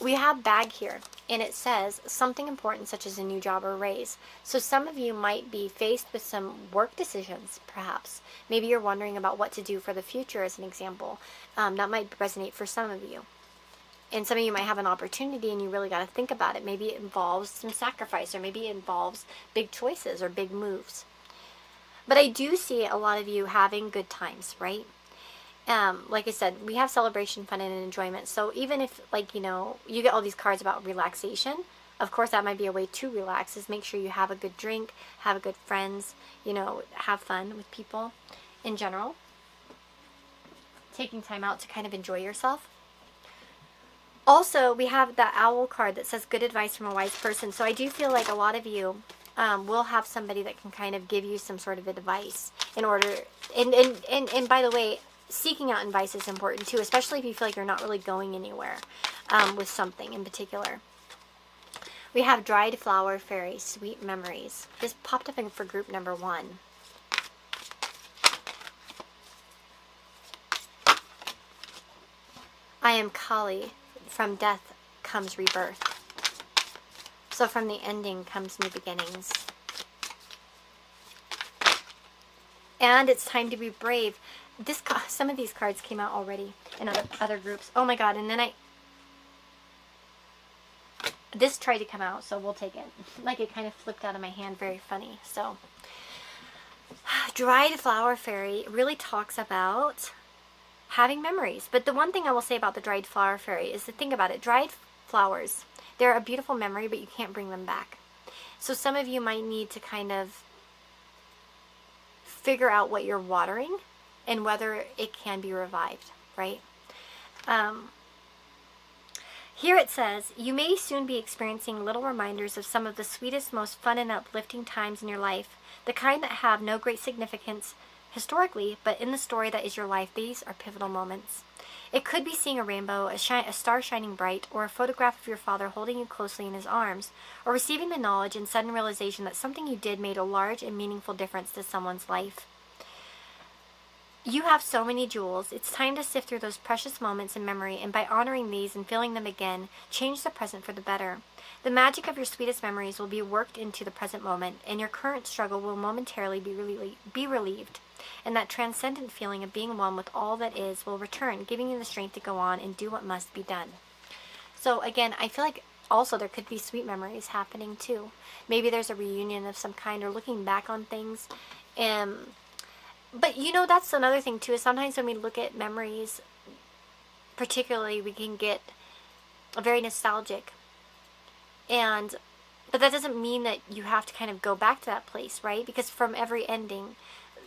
A: We have bag here, and it says something important such as a new job or raise. So some of you might be faced with some work decisions, perhaps. Maybe you're wondering about what to do for the future, as an example. That might resonate for some of you. And some of you might have an opportunity and you really got to think about it. Maybe it involves some sacrifice, or maybe it involves big choices or big moves. But I do see a lot of you having good times, right? Like I said, we have celebration, fun, and enjoyment. So even if, like, you know, you get all these cards about relaxation, of course that might be a way to relax, is make sure you have a good drink, have a good friends, you know, have fun with people in general. Taking time out to kind of enjoy yourself. Also, we have that owl card that says good advice from a wise person. So I do feel like a lot of you will have somebody that can kind of give you some sort of advice in order, and by the way, seeking out advice is important too, especially if you feel like you're not really going anywhere with something in particular. We have dried flower fairy, sweet memories. This popped up in for group number 1. I am Kali. From death comes rebirth. So from the ending comes new beginnings. And it's time to be brave. Some of these cards came out already in other groups. Oh my god, and then this tried to come out, so we'll take it. Like, it kind of flipped out of my hand, very funny. So, dried flower fairy really talks about having memories. But the one thing I will say about the dried flower fairy is to think about it. Dried flowers, they're a beautiful memory, but you can't bring them back. So some of you might need to kind of figure out what you're watering and whether it can be revived, right? Here it says, you may soon be experiencing little reminders of some of the sweetest, most fun and uplifting times in your life, the kind that have no great significance historically, but in the story that is your life, these are pivotal moments. It could be seeing a rainbow, a star shining bright, or a photograph of your father holding you closely in his arms, or receiving the knowledge and sudden realization that something you did made a large and meaningful difference to someone's life. You have so many jewels. It's time to sift through those precious moments in memory, and by honoring these and feeling them again, change the present for the better. The magic of your sweetest memories will be worked into the present moment, and your current struggle will momentarily be relieved. And that transcendent feeling of being one with all that is will return, giving you the strength to go on and do what must be done. So again, I feel like also there could be sweet memories happening too. Maybe there's a reunion of some kind, or looking back on things. But you know, that's another thing too, is sometimes when we look at memories, particularly, we can get very nostalgic. But that doesn't mean that you have to kind of go back to that place, right? Because from every ending,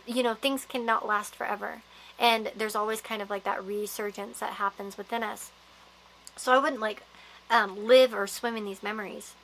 A: you know, things cannot last forever. And there's always kind of like that resurgence that happens within us. So I wouldn't like live or swim in these memories.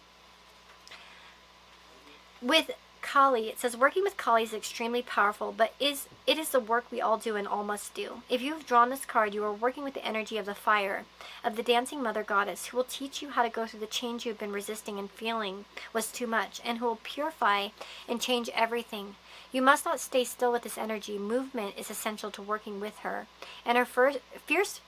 A: With Kali, it says, working with Kali is extremely powerful, but it is the work we all do and all must do. If you've drawn this card, you are working with the energy of the fire, of the dancing mother goddess, who will teach you how to go through the change you've been resisting and feeling was too much, and who will purify and change everything. You must not stay still with this energy. Movement is essential to working with her, and her fierce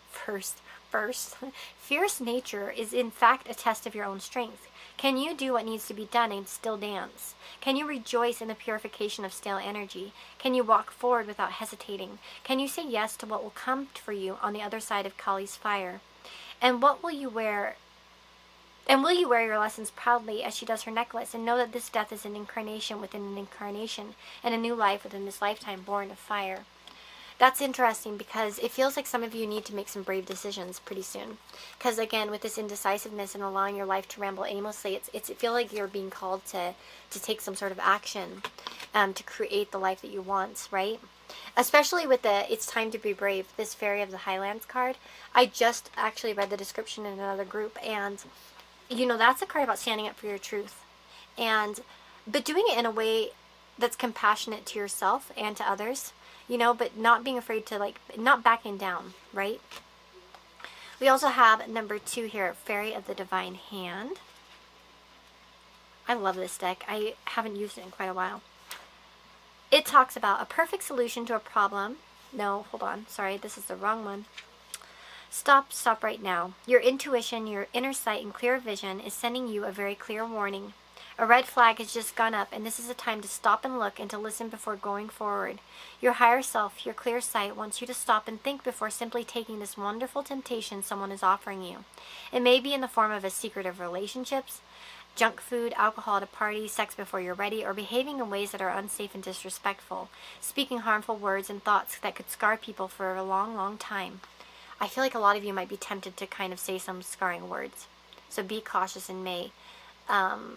A: nature is in fact a test of your own strength. Can you do what needs to be done and still dance? Can you rejoice in the purification of stale energy? Can you walk forward without hesitating? Can you say yes to what will come for you on the other side of Kali's fire? And what will you wear? And will you wear your lessons proudly as she does her necklace, and know that this death is an incarnation within an incarnation, and a new life within this lifetime born of fire? That's interesting, because it feels like some of you need to make some brave decisions pretty soon. Because again, with this indecisiveness and allowing your life to ramble aimlessly, it feels like you're being called to take some sort of action to create the life that you want, right? Especially with the It's Time to Be Brave, this Fairy of the Highlands card. I just actually read the description in another group, and you know, that's a card about standing up for your truth. And but doing it in a way that's compassionate to yourself and to others, you know, but not being afraid to, like, not backing down, right? We also have number 2 here, Fairy of the Divine Hand. I love this deck. I haven't used it in quite a while. It talks about a perfect solution to a problem. No, hold on. Sorry, this is the wrong one. Stop right now. Your intuition, your inner sight, and clear vision is sending you a very clear warning. A red flag has just gone up, and this is a time to stop and look and to listen before going forward. Your higher self, your clear sight, wants you to stop and think before simply taking this wonderful temptation someone is offering you. It may be in the form of a secretive relationships, junk food, alcohol at a party, sex before you're ready, or behaving in ways that are unsafe and disrespectful, speaking harmful words and thoughts that could scar people for a long, long time. I feel like a lot of you might be tempted to kind of say some scarring words. So be cautious in May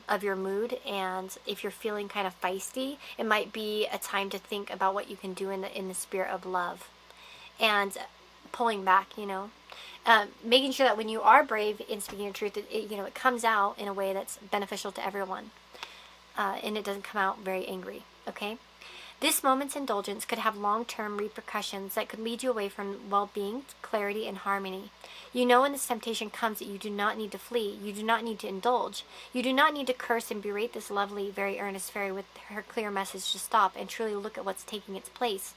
A: of your mood, and if you're feeling kind of feisty, it might be a time to think about what you can do in the spirit of love and pulling back, you know. Making sure that when you are brave in speaking your truth, it comes out in a way that's beneficial to everyone, and it doesn't come out very angry, okay? This moment's indulgence could have long-term repercussions that could lead you away from well-being, clarity, and harmony. You know when this temptation comes that you do not need to flee. You do not need to indulge. You do not need to curse and berate this lovely, very earnest fairy with her clear message to stop and truly look at what's taking its place.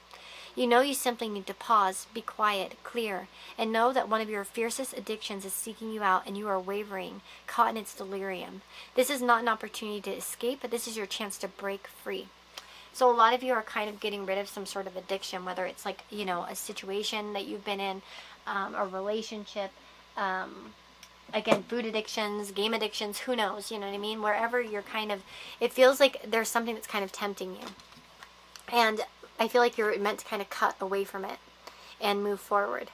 A: You know you simply need to pause, be quiet, clear, and know that one of your fiercest addictions is seeking you out and you are wavering, caught in its delirium. This is not an opportunity to escape, but this is your chance to break free. So a lot of you are kind of getting rid of some sort of addiction, whether it's like, you know, a situation that you've been in, a relationship, again, food addictions, game addictions, who knows, you know what I mean? Wherever you're kind of, it feels like there's something that's kind of tempting you. And I feel like you're meant to kind of cut away from it and move forward.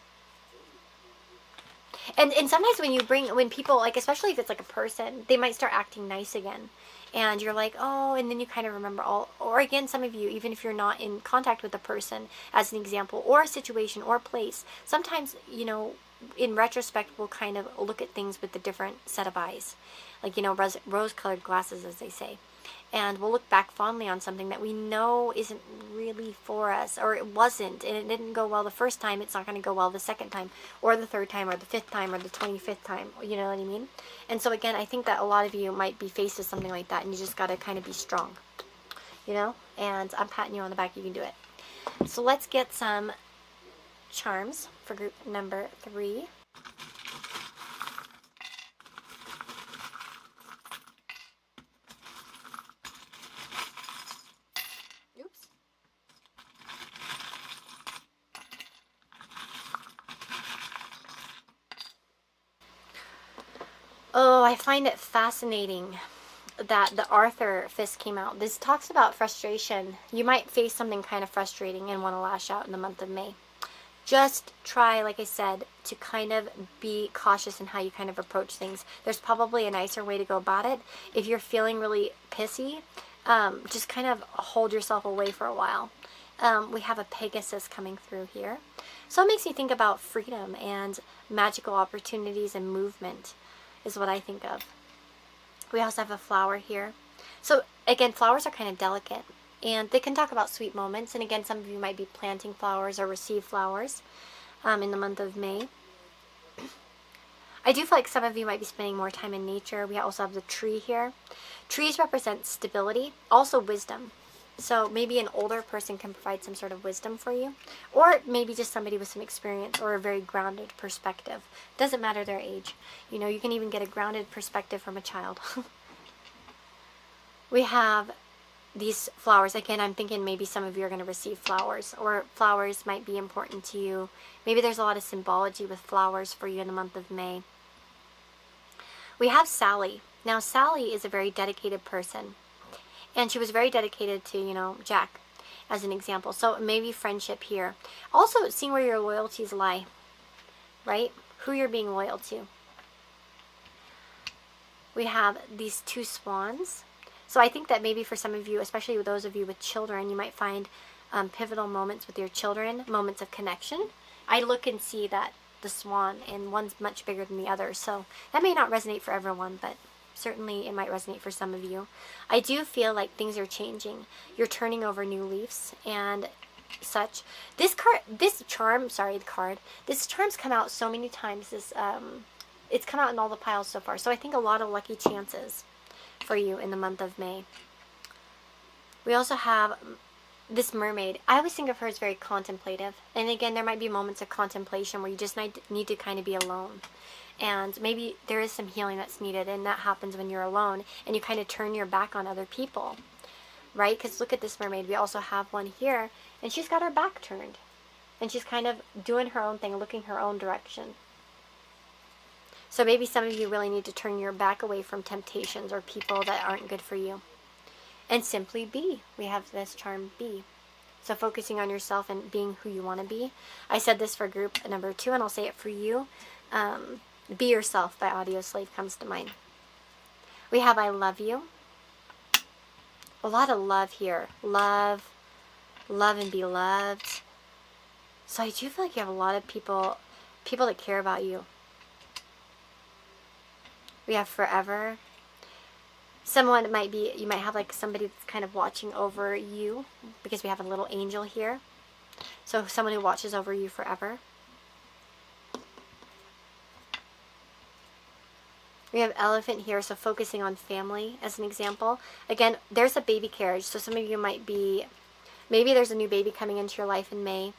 A: And sometimes when people, like, especially if it's like a person, they might start acting nice again. And you're like, oh, and then you kind of remember or again, some of you, even if you're not in contact with the person, as an example, or a situation or a place, sometimes, you know, in retrospect, we'll kind of look at things with a different set of eyes. Like, you know, rose-colored glasses, as they say. And we'll look back fondly on something that we know isn't really for us, or it wasn't, and it didn't go well the first time, it's not going to go well the second time, or the third time, or the 5th time, or the 25th time, you know what I mean? And so again, I think that a lot of you might be faced with something like that, and you just got to kind of be strong, you know? And I'm patting you on the back, you can do it. So let's get some charms for group number 3. Oh, I find it fascinating that the Arthur fist came out. This talks about frustration. You might face something kind of frustrating and want to lash out in the month of May. Just try, like I said, to kind of be cautious in how you kind of approach things. There's probably a nicer way to go about it. If you're feeling really pissy, just kind of hold yourself away for a while. We have a Pegasus coming through here. So it makes me think about freedom and magical opportunities and movement is what I think of. We also have a flower here. So again, flowers are kind of delicate, and they can talk about sweet moments. And again, some of you might be planting flowers or receive flowers in the month of May. I do feel like some of you might be spending more time in nature. We also have the tree here. Trees represent stability, also wisdom. So maybe an older person can provide some sort of wisdom for you, or maybe just somebody with some experience or a very grounded perspective. Doesn't matter their age. You know, you can even get a grounded perspective from a child. We have these flowers. Again, I'm thinking maybe some of you are going to receive flowers, or flowers might be important to you. Maybe there's a lot of symbology with flowers for you in the month of May. We have Sally. Now, Sally is a very dedicated person. And she was very dedicated to, you know, Jack, as an example. So maybe friendship here. Also, seeing where your loyalties lie, right? Who you're being loyal to. We have these 2 swans. So I think that maybe for some of you, especially those of you with children, you might find pivotal moments with your children, moments of connection. I look and see that the swan, and one's much bigger than the other, so that may not resonate for everyone, but certainly it might resonate for some of you. I do feel like things are changing. You're turning over new leaves and such. This charm's come out so many times. It's come out in all the piles so far. So I think a lot of lucky chances for you in the month of May. We also have this mermaid. I always think of her as very contemplative. And again, there might be moments of contemplation where you just need to kind of be alone. And maybe there is some healing that's needed, and that happens when you're alone and you kind of turn your back on other people, right? Because look at this mermaid. We also have one here, and she's got her back turned. And she's kind of doing her own thing, looking her own direction. So maybe some of you really need to turn your back away from temptations or people that aren't good for you. And simply be. We have this charm, be. So focusing on yourself and being who you want to be. I said this for group number 2, and I'll say it for you. Be Yourself by Audioslave comes to mind. We have I Love You. A lot of love here. Love and be loved. So I do feel like you have a lot of people that care about you. We have Forever. Someone you might have like somebody that's kind of watching over you, because we have a little angel here. So someone who watches over you forever. We have Elephant here, so focusing on family as an example. Again, there's a baby carriage, so some of you might be, maybe there's a new baby coming into your life in May,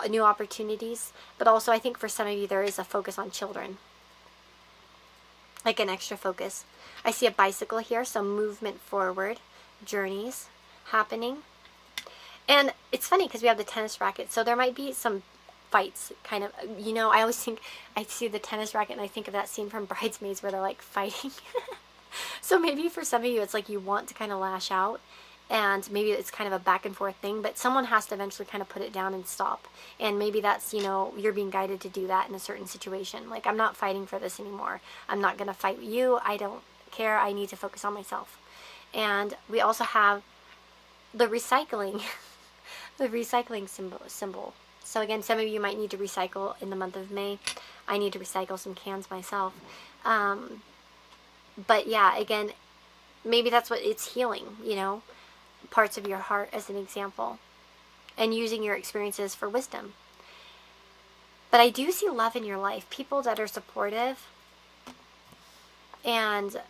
A: new opportunities, but also I think for some of you there is a focus on children. Like an extra focus. I see a bicycle here, so movement forward, journeys happening. And it's funny because we have the tennis racket, so there might be some fights, kind of, I always think, I see the tennis racket and I think of that scene from Bridesmaids where they're like fighting. So maybe for some of you it's like you want to kind of lash out, and maybe it's kind of a back and forth thing, but someone has to eventually kind of put it down and stop. And maybe that's, you're being guided to do that in a certain situation. Like, I'm not fighting for this anymore. I'm not going to fight you. I don't care. I need to focus on myself. And we also have the recycling, the recycling symbol. So again, some of you might need to recycle in the month of May. I need to recycle some cans myself. But yeah, again, maybe that's what it's healing, parts of your heart as an example, and using your experiences for wisdom. But I do see love in your life, people that are supportive. And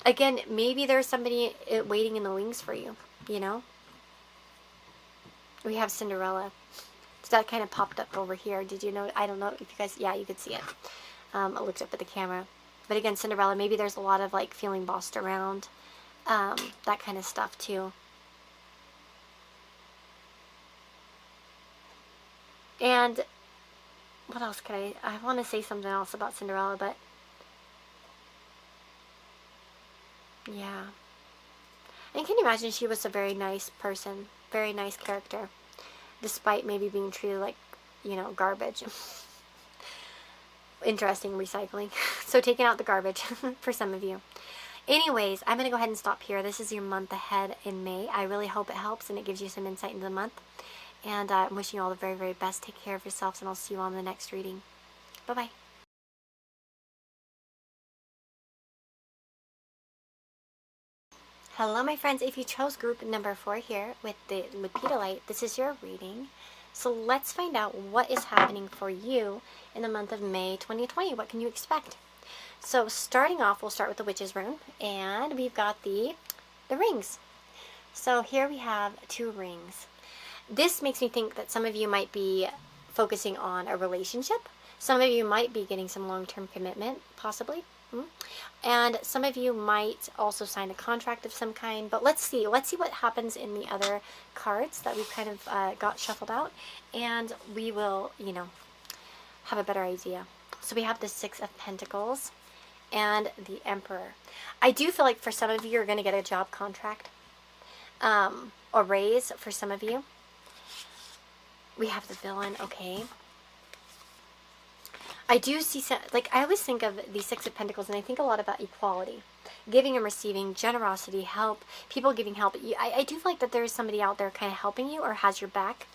A: again, maybe there's somebody waiting in the wings for you, We have Cinderella. So that kind of popped up over here. Did you know? I don't know if you guys, yeah, you could see it. I looked up at the camera. But again, Cinderella, maybe there's a lot of like feeling bossed around, that kind of stuff too. And what else could I want to say something else about Cinderella, but yeah. And can you imagine, she was a very nice person, very nice character, despite maybe being treated like, garbage. Interesting, recycling. So taking out the garbage for some of you. Anyways, I'm going to go ahead and stop here. This is your month ahead in May. I really hope it helps and it gives you some insight into the month. And I'm wishing you all the very, very best. Take care of yourselves, and I'll see you all in the next reading. Bye-bye. Hello, my friends. If you chose group number 4 here with the Lepidolite, this is your reading. So let's find out what is happening for you in the month of May 2020. What can you expect? So starting off, we'll start with the Witch's Rune, and we've got the rings. So here we have 2 rings. This makes me think that some of you might be focusing on a relationship. Some of you might be getting some long-term commitment, possibly. And some of you might also sign a contract of some kind. But let's see what happens in the other cards that we've kind of got shuffled out. And we will, have a better idea. So we have the 6 of Pentacles and the Emperor. I do feel like for some of you, you're going to get a job contract. Or raise for some of you. We have the Villain, okay. I do see, I always think of the 6 of Pentacles, and I think a lot about equality. giving and receiving, generosity, help, people giving help. I do feel like that there is somebody out there kind of helping you or has your back.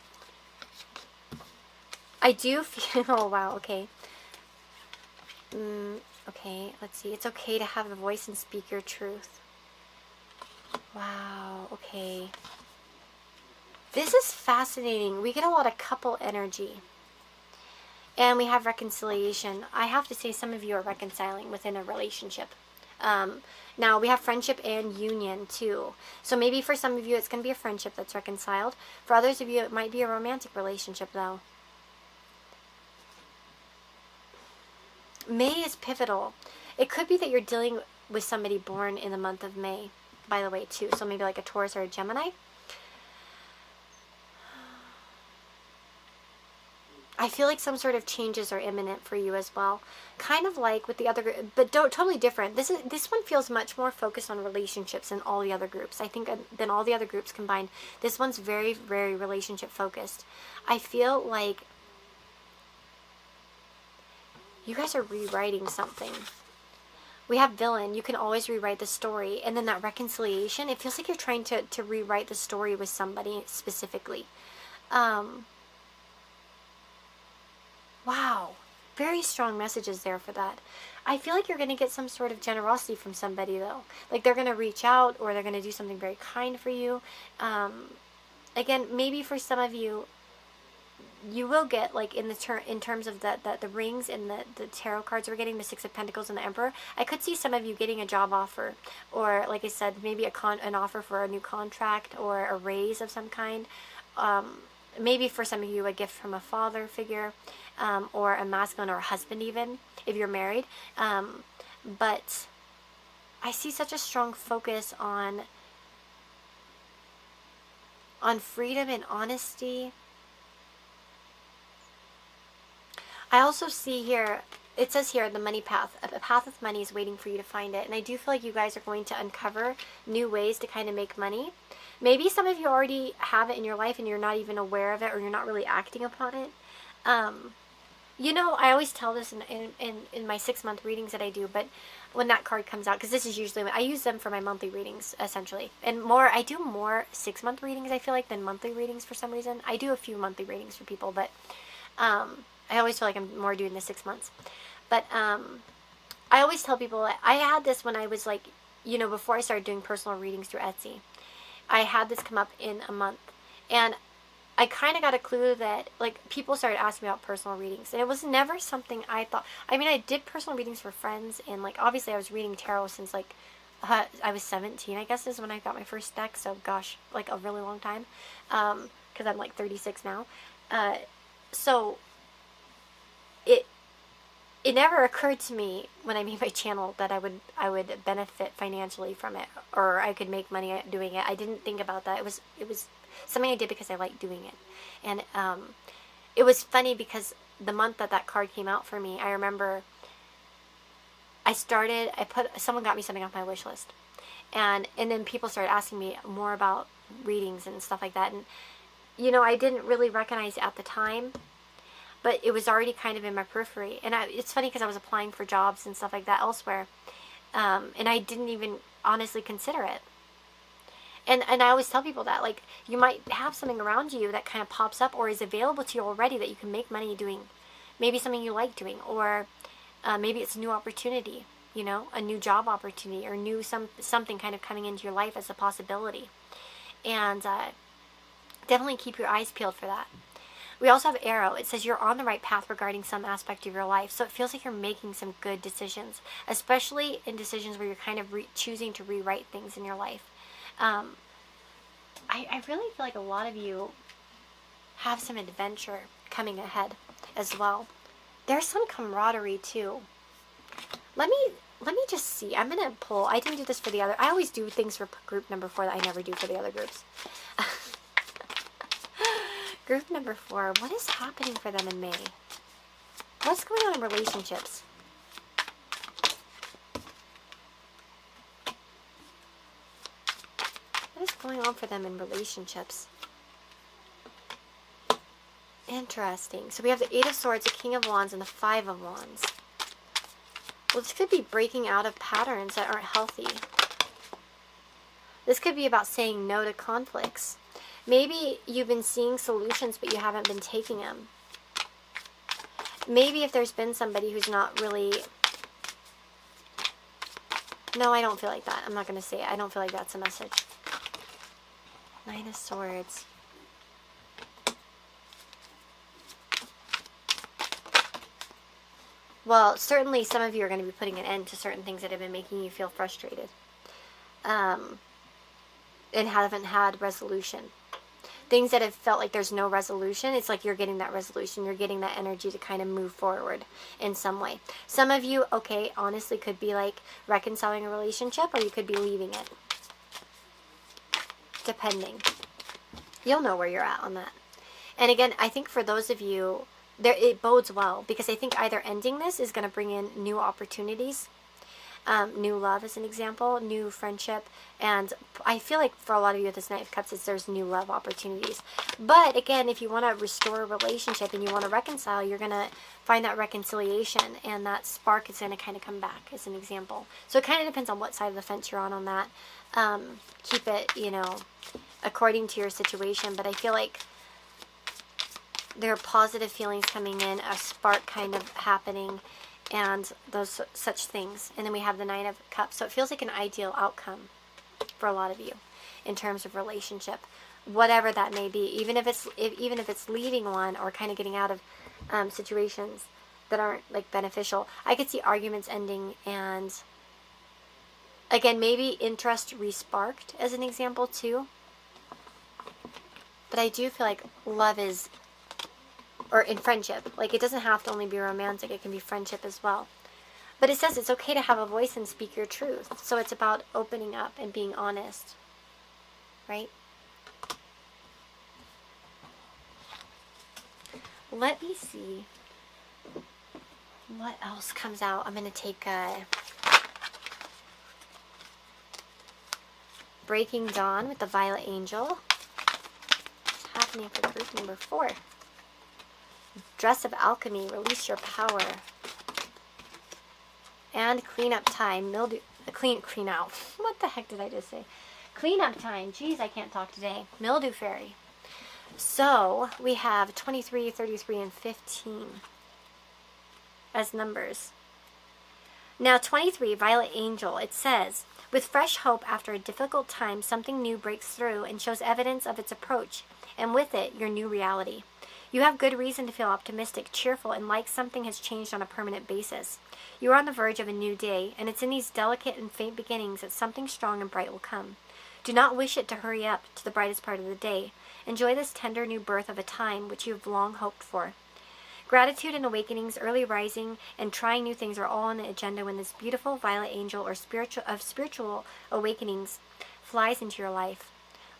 A: I do feel, oh wow, okay. Okay, let's see. It's okay to have a voice and speak your truth. Wow, okay. This is fascinating. We get a lot of couple energy. And we have reconciliation. I have to say some of you are reconciling within a relationship. Now, we have friendship and union, too. So maybe for some of you, it's going to be a friendship that's reconciled. For others of you, it might be a romantic relationship, though. May is pivotal. It could be that you're dealing with somebody born in the month of May, by the way, too. So maybe like a Taurus or a Gemini. I feel like some sort of changes are imminent for you as well. Kind of like with the other, but totally different. This one feels much more focused on relationships than all the other groups. I think than all the other groups combined. This one's very, very relationship focused. I feel like you guys are rewriting something. We have villain. You can always rewrite the story. And then that reconciliation, it feels like you're trying to rewrite the story with somebody specifically. Wow. Very strong messages there for that. I feel like you're going to get some sort of generosity from somebody, though. Like they're going to reach out or they're going to do something very kind for you. Again, maybe for some of you, you will get, like, in terms of the rings and the tarot cards we're getting, the Six of Pentacles and the Emperor, I could see some of you getting a job offer, or, like I said, maybe an offer for a new contract or a raise of some kind. Maybe for some of you, a gift from a father figure, or a masculine or a husband even, if you're married. But I see such a strong focus on freedom and honesty. I also see here, it says here, the money path. A path with money is waiting for you to find it. And I do feel like you guys are going to uncover new ways to kind of make money. Maybe some of you already have it in your life and you're not even aware of it, or you're not really acting upon it. You know, I always tell this in my 6-month readings that I do, but when that card comes out, because this is usually, I use them for my monthly readings, essentially. And I do more 6-month readings, I feel like, than monthly readings for some reason. I do a few monthly readings for people, but I always feel like I'm more doing the 6 months. But I always tell people, I had this when I was like, you know, before I started doing personal readings through Etsy. I had this come up in a month. And I kind of got a clue that, like, people started asking me about personal readings. And it was never something I thought. I mean, I did personal readings for friends. And, like, obviously I was reading tarot since, like, I was 17, I guess, is when I got my first deck. So, gosh, like, a really long time. Because I'm, like, 36 now. So it never occurred to me when I made my channel that I would benefit financially from it, or I could make money doing it. I didn't think about that. It was something I did because I liked doing it. And it was funny because the month that card came out for me, I remember someone got me something off my wish list. And then people started asking me more about readings and stuff like that. And, you know, I didn't really recognize it at the time, but it was already kind of in my periphery. And it's funny because I was applying for jobs and stuff like that elsewhere. And I didn't even honestly consider it. And I always tell people that, like, you might have something around you that kind of pops up or is available to you already that you can make money doing. Maybe something you like doing, or maybe it's a new opportunity, you know, a new job opportunity, or something kind of coming into your life as a possibility. And definitely keep your eyes peeled for that. We also have Arrow. It says you're on the right path regarding some aspect of your life. So it feels like you're making some good decisions, especially in decisions where you're kind of choosing to rewrite things in your life. I really feel like a lot of you have some adventure coming ahead as well. There's some camaraderie too. Let me just see. I'm going to pull. I didn't do this for the other. I always do things for group number 4 that I never do for the other groups. Group number 4, what is happening for them in May? What's going on in relationships? What is going on for them in relationships? Interesting. So we have the 8 of Swords, the King of Wands, and the 5 of Wands. Well, this could be breaking out of patterns that aren't healthy. This could be about saying no to conflicts. Maybe you've been seeing solutions, but you haven't been taking them. Maybe if there's been somebody who's not really... No, I don't feel like that. I'm not going to say it. I don't feel like that's a message. Nine of Swords. Well, certainly some of you are going to be putting an end to certain things that have been making you feel frustrated. And haven't had resolution. Things that have felt like there's no resolution, it's like you're getting that resolution. You're getting that energy to kind of move forward in some way. Some of you, okay, honestly could be like reconciling a relationship, or you could be leaving it. Depending. You'll know where you're at on that. And again, I think for those of you, it bodes well, because I think either ending this is going to bring in new opportunities, new love as an example, new friendship, and I feel like for a lot of you with this Knight of Cups, there's new love opportunities. But again, if you want to restore a relationship and you want to reconcile, you're going to find that reconciliation, and that spark is going to kind of come back as an example. So it kind of depends on what side of the fence you're on that. Keep it, according to your situation, but I feel like there are positive feelings coming in, a spark kind of happening, and those such things. And then we have the Nine of Cups. So it feels like an ideal outcome for a lot of you in terms of relationship, whatever that may be. Even if it's leaving one, or kind of getting out of situations that aren't like beneficial. I could see arguments ending, and again, maybe interest resparked as an example too. But I do feel like love is, or in friendship, like it doesn't have to only be romantic, it can be friendship as well. But it says it's okay to have a voice and speak your truth. So it's about opening up and being honest, right? Let me see what else comes out. I'm going to take Breaking Dawn with the Violet Angel. What's happening for group number 4? Dress of Alchemy, release your power. And clean up time, mildew, clean out. What the heck did I just say? Clean up time. Jeez, I can't talk today. Mildew Fairy. So we have 23, 33, and 15 as numbers. Now 23, Violet Angel, it says, with fresh hope after a difficult time, something new breaks through and shows evidence of its approach, and with it, your new reality. You have good reason to feel optimistic, cheerful, and like something has changed on a permanent basis. You are on the verge of a new day, and it's in these delicate and faint beginnings that something strong and bright will come. Do not wish it to hurry up to the brightest part of the day. Enjoy this tender new birth of a time which you have long hoped for. Gratitude and awakenings, early rising, and trying new things are all on the agenda when this beautiful violet angel or spiritual awakenings flies into your life.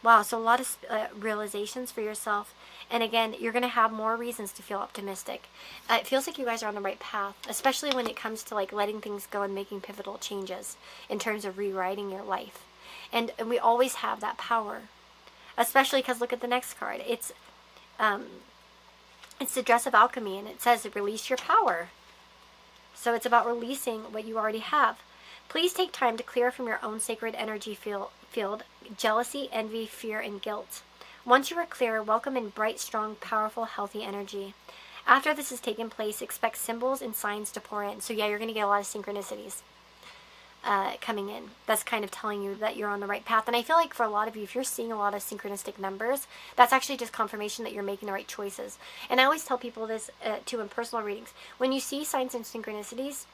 A: Wow, so a lot of realizations for yourself. And again, you're going to have more reasons to feel optimistic. It feels like you guys are on the right path, especially when it comes to like letting things go and making pivotal changes in terms of rewriting your life. And we always have that power, especially because look at the next card. It's the Dress of Alchemy, and it says release your power. So it's about releasing what you already have. Please take time to clear from your own sacred energy field jealousy, envy, fear, and guilt. Once you are clear, welcome in bright, strong, powerful, healthy energy. After this has taken place, expect symbols and signs to pour in. So yeah, you're going to get a lot of synchronicities coming in. That's kind of telling you that you're on the right path. And I feel like for a lot of you, if you're seeing a lot of synchronistic numbers, that's actually just confirmation that you're making the right choices. And I always tell people this too in personal readings. When you see signs and synchronicities,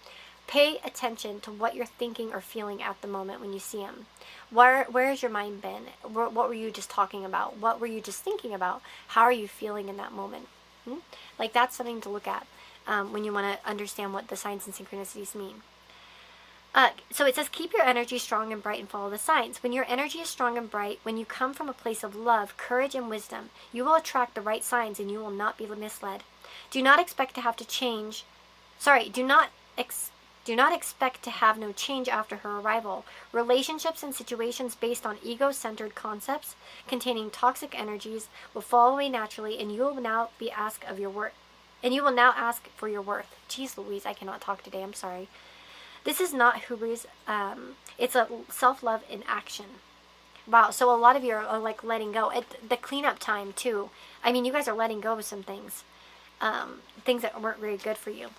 A: pay attention to what you're thinking or feeling at the moment when you see them. Where has your mind been? What were you just talking about? What were you just thinking about? How are you feeling in that moment? Like that's something to look at when you want to understand what the signs and synchronicities mean. So it says, keep your energy strong and bright and follow the signs. When your energy is strong and bright, when you come from a place of love, courage, and wisdom, you will attract the right signs and you will not be misled. Do not expect to have to change. Do not expect to have no change after her arrival. Relationships and situations based on ego-centered concepts containing toxic energies will fall away naturally, and you will now ask for your worth. Jeez Louise, I cannot talk today. I'm sorry. This is not hubris. It's a self-love in action. Wow, so a lot of you are like letting go. At the cleanup time too. I mean, you guys are letting go of some things. Things that weren't very good for you.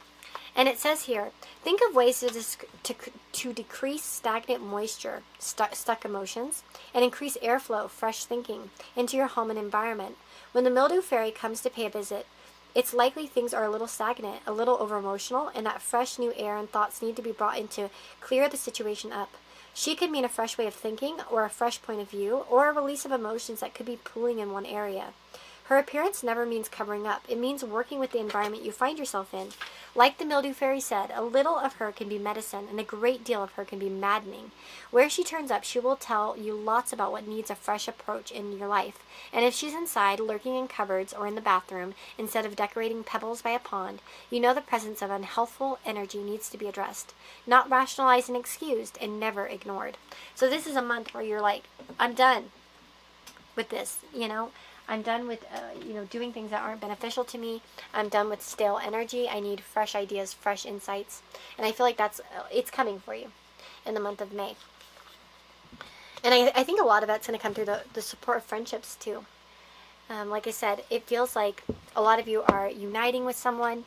A: And it says here, think of ways to decrease stagnant moisture, stuck emotions, and increase airflow, fresh thinking, into your home and environment. When the mildew fairy comes to pay a visit, it's likely things are a little stagnant, a little over-emotional, and that fresh new air and thoughts need to be brought in to clear the situation up. She could mean a fresh way of thinking, or a fresh point of view, or a release of emotions that could be pooling in one area. Her appearance never means covering up. It means working with the environment you find yourself in. Like the mildew fairy said, a little of her can be medicine, and a great deal of her can be maddening. Where she turns up, she will tell you lots about what needs a fresh approach in your life. And if she's inside, lurking in cupboards or in the bathroom, instead of decorating pebbles by a pond, you know the presence of unhealthful energy needs to be addressed. Not rationalized and excused, and never ignored. So this is a month where you're like, I'm done with this, you know. I'm done with, doing things that aren't beneficial to me. I'm done with stale energy. I need fresh ideas, fresh insights. And I feel like it's coming for you in the month of May. And I think a lot of that's going to come through the support of friendships too. Like I said, it feels like a lot of you are uniting with someone.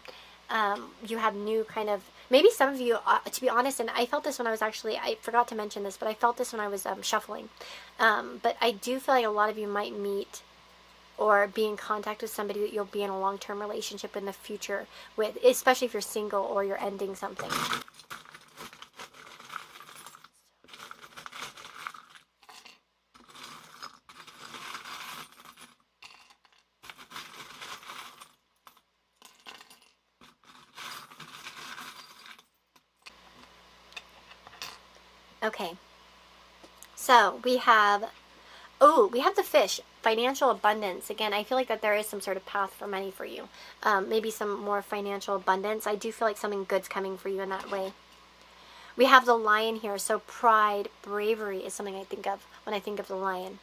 A: You have new kind of, maybe some of you, to be honest, and I felt this when I was I forgot to mention this, but I felt this when I was shuffling. But I do feel like a lot of you might meet or be in contact with somebody that you'll be in a long-term relationship in the future with, especially if you're single or you're ending something. Okay, so we have the fish, financial abundance. Again, I feel like that there is some sort of path for money for you. Maybe some more financial abundance. I do feel like something good's coming for you in that way. We have the lion here, so pride, bravery is something I think of when I think of the lion.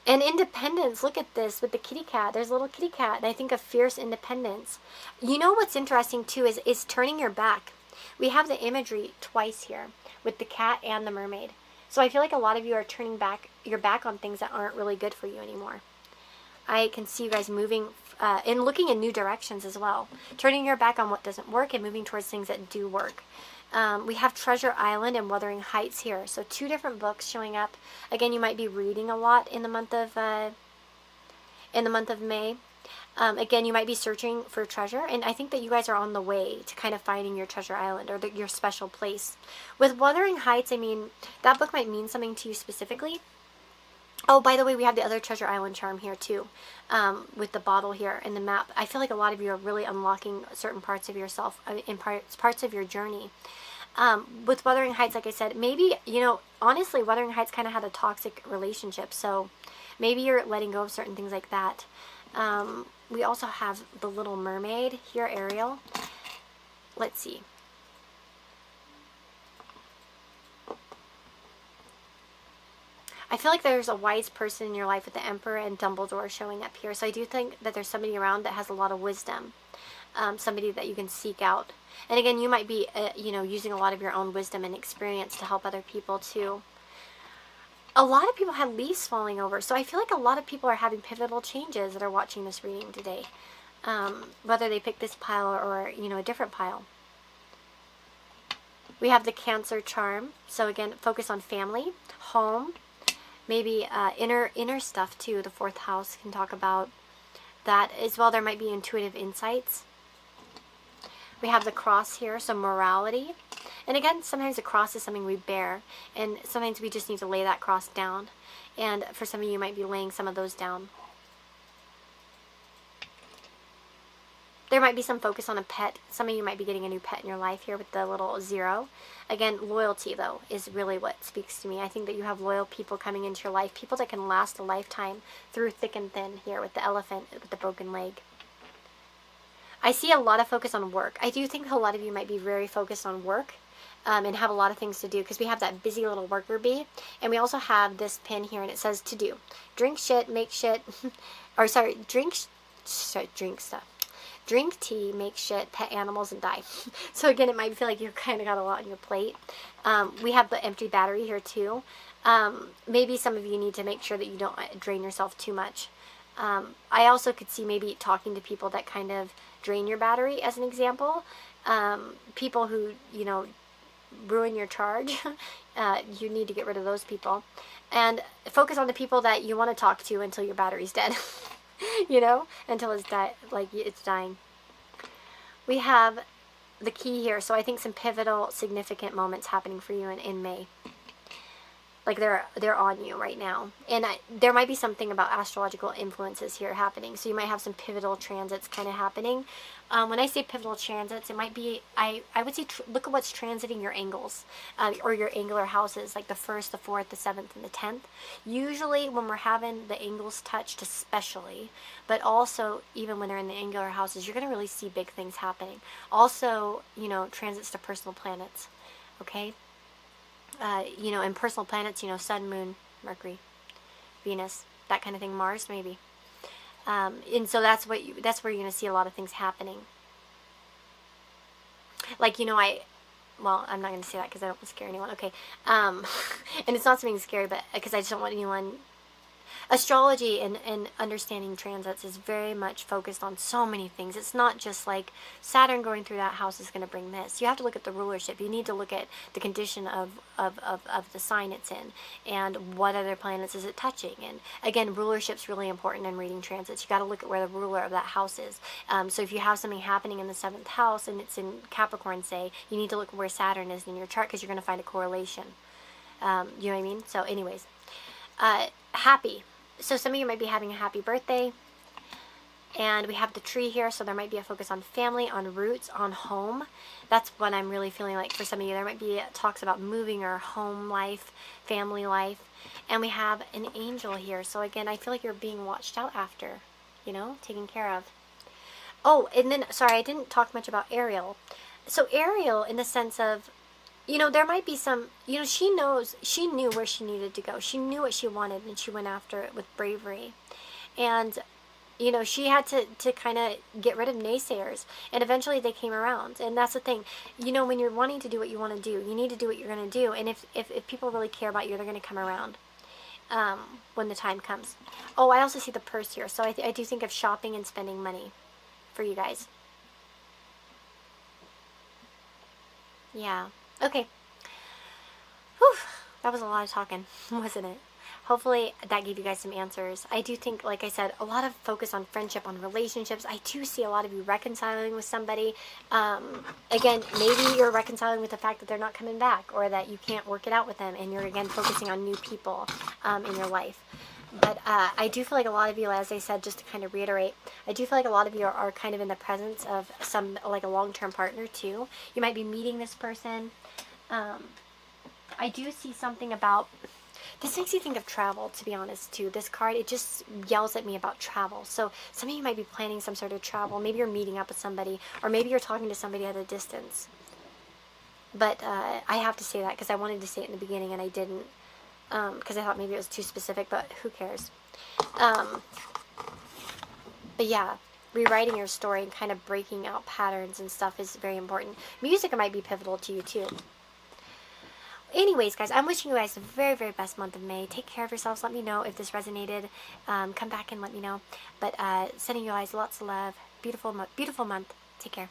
A: And independence, look at this with the kitty cat. There's a little kitty cat, and I think of fierce independence. You know what's interesting too is turning your back. We have the imagery twice here with the cat and the mermaid. So I feel like a lot of you are turning your back on things that aren't really good for you anymore. I can see you guys moving and looking in new directions as well. Turning your back on what doesn't work and moving towards things that do work. We have Treasure Island and Wuthering Heights here. So two different books showing up. Again, you might be reading a lot in the month of May. Again, you might be searching for treasure, and I think that you guys are on the way to kind of finding your treasure island or your special place. With Wuthering Heights, I mean, that book might mean something to you specifically. Oh, by the way, we have the other treasure island charm here too, with the bottle here and the map. I feel like a lot of you are really unlocking certain parts of yourself, in parts of your journey. With Wuthering Heights, like I said, maybe, honestly, Wuthering Heights kind of had a toxic relationship, so maybe you're letting go of certain things like that. We also have the Little Mermaid here, Ariel. Let's see. I feel like there's a wise person in your life with the Emperor and Dumbledore showing up here. So I do think that there's somebody around that has a lot of wisdom. Somebody that you can seek out. And again, you might be, using a lot of your own wisdom and experience to help other people too. A lot of people have leaves falling over. So I feel like a lot of people are having pivotal changes that are watching this reading today. Whether they pick this pile or, a different pile. We have the Cancer charm. So again, focus on family, home, maybe inner stuff too. The fourth house can talk about that as well. There might be intuitive insights. We have the cross here, so morality. And again, sometimes the cross is something we bear, and sometimes we just need to lay that cross down. And for some of you, might be laying some of those down. There might be some focus on a pet. Some of you might be getting a new pet in your life here with the little 0. Again, loyalty, though, is really what speaks to me. I think that you have loyal people coming into your life, people that can last a lifetime through thick and thin here with the elephant with the broken leg. I see a lot of focus on work. I do think a lot of you might be very focused on work and have a lot of things to do, because we have that busy little worker bee. And we also have this pin here, and it says to do. Drink shit, make shit, or sorry, drink stuff. drink tea, make shit, pet animals, and die. So again, it might feel like you've kind of got a lot on your plate. We have the empty battery here too. Maybe some of you need to make sure that you don't drain yourself too much. I also could see maybe talking to people that kind of drain your battery, as an example. People who, you know, ruin your charge. You need to get rid of those people. And focus on the people that you want to talk to until your battery's dead. You know, until it's it's dying. We have the key here, so I think some pivotal, significant moments happening for you in May. Like they're on you right now, and there might be something about astrological influences here happening. So you might have some pivotal transits kind of happening. When I say pivotal transits, it might be I would say look at what's transiting your angles, or your angular houses, like the 1st, the 4th, the 7th, and the 10th. Usually when we're having the angles touched, especially, but also even when they're in the angular houses, you're going to really see big things happening. Also, you know, transits to personal planets. Okay. You know, and personal planets, you know, Sun, Moon, Mercury, Venus, that kind of thing, Mars, maybe. And so that's where you're going to see a lot of things happening. Like, you know, well, I'm not going to say that because I don't want to scare anyone. Okay. And it's not something scary, but because I just don't want anyone... Astrology and understanding transits is very much focused on so many things. It's not just like Saturn going through that house is going to bring this. You have to look at the rulership. You need to look at the condition of the sign it's in, and what other planets is it touching. And again, rulership's really important in reading transits. You got to look at where the ruler of that house is. So if you have something happening in the 7th house and it's in Capricorn, say, you need to look where Saturn is in your chart, because you're going to find a correlation. You know what I mean? So anyways, happy. So some of you might be having a happy birthday, and we have the tree here, so there might be a focus on family, on roots, on home. That's what I'm really feeling like for some of you. There might be talks about moving or home life, family life, and we have an angel here. So again, I feel like you're being watched out after, you know, taken care of. Oh, and then, sorry, I didn't talk much about Ariel. So Ariel, in the sense of, you know, there might be some, you know, she knew where she needed to go. She knew what she wanted, and she went after it with bravery. And, you know, she had to kind of get rid of naysayers. And eventually they came around. And that's the thing. You know, when you're wanting to do what you want to do, you need to do what you're going to do. And if people really care about you, they're going to come around when the time comes. Oh, I also see the purse here. So I do think of shopping and spending money for you guys. Yeah. Okay. Whew. That was a lot of talking, wasn't it? Hopefully that gave you guys some answers. I do think, like I said, a lot of focus on friendship, on relationships. I do see a lot of you reconciling with somebody. Again, maybe you're reconciling with the fact that they're not coming back, or that you can't work it out with them, and you're, again, focusing on new people in your life. But I do feel like a lot of you, as I said, just to kind of reiterate, I do feel like a lot of you are kind of in the presence of some, like a long-term partner too. You might be meeting this person. I do see something about, this makes you think of travel, to be honest, too. This card, it just yells at me about travel. So some of you might be planning some sort of travel. Maybe you're meeting up with somebody, or maybe you're talking to somebody at a distance. But I have to say that because I wanted to say it in the beginning and I didn't, because I thought maybe it was too specific, but who cares? But yeah, rewriting your story and kind of breaking out patterns and stuff is very important. Music might be pivotal to you, too. Anyways, guys, I'm wishing you guys the very, very best month of May. Take care of yourselves. Let me know if this resonated. Come back and let me know. But sending you guys lots of love. Beautiful month. Take care.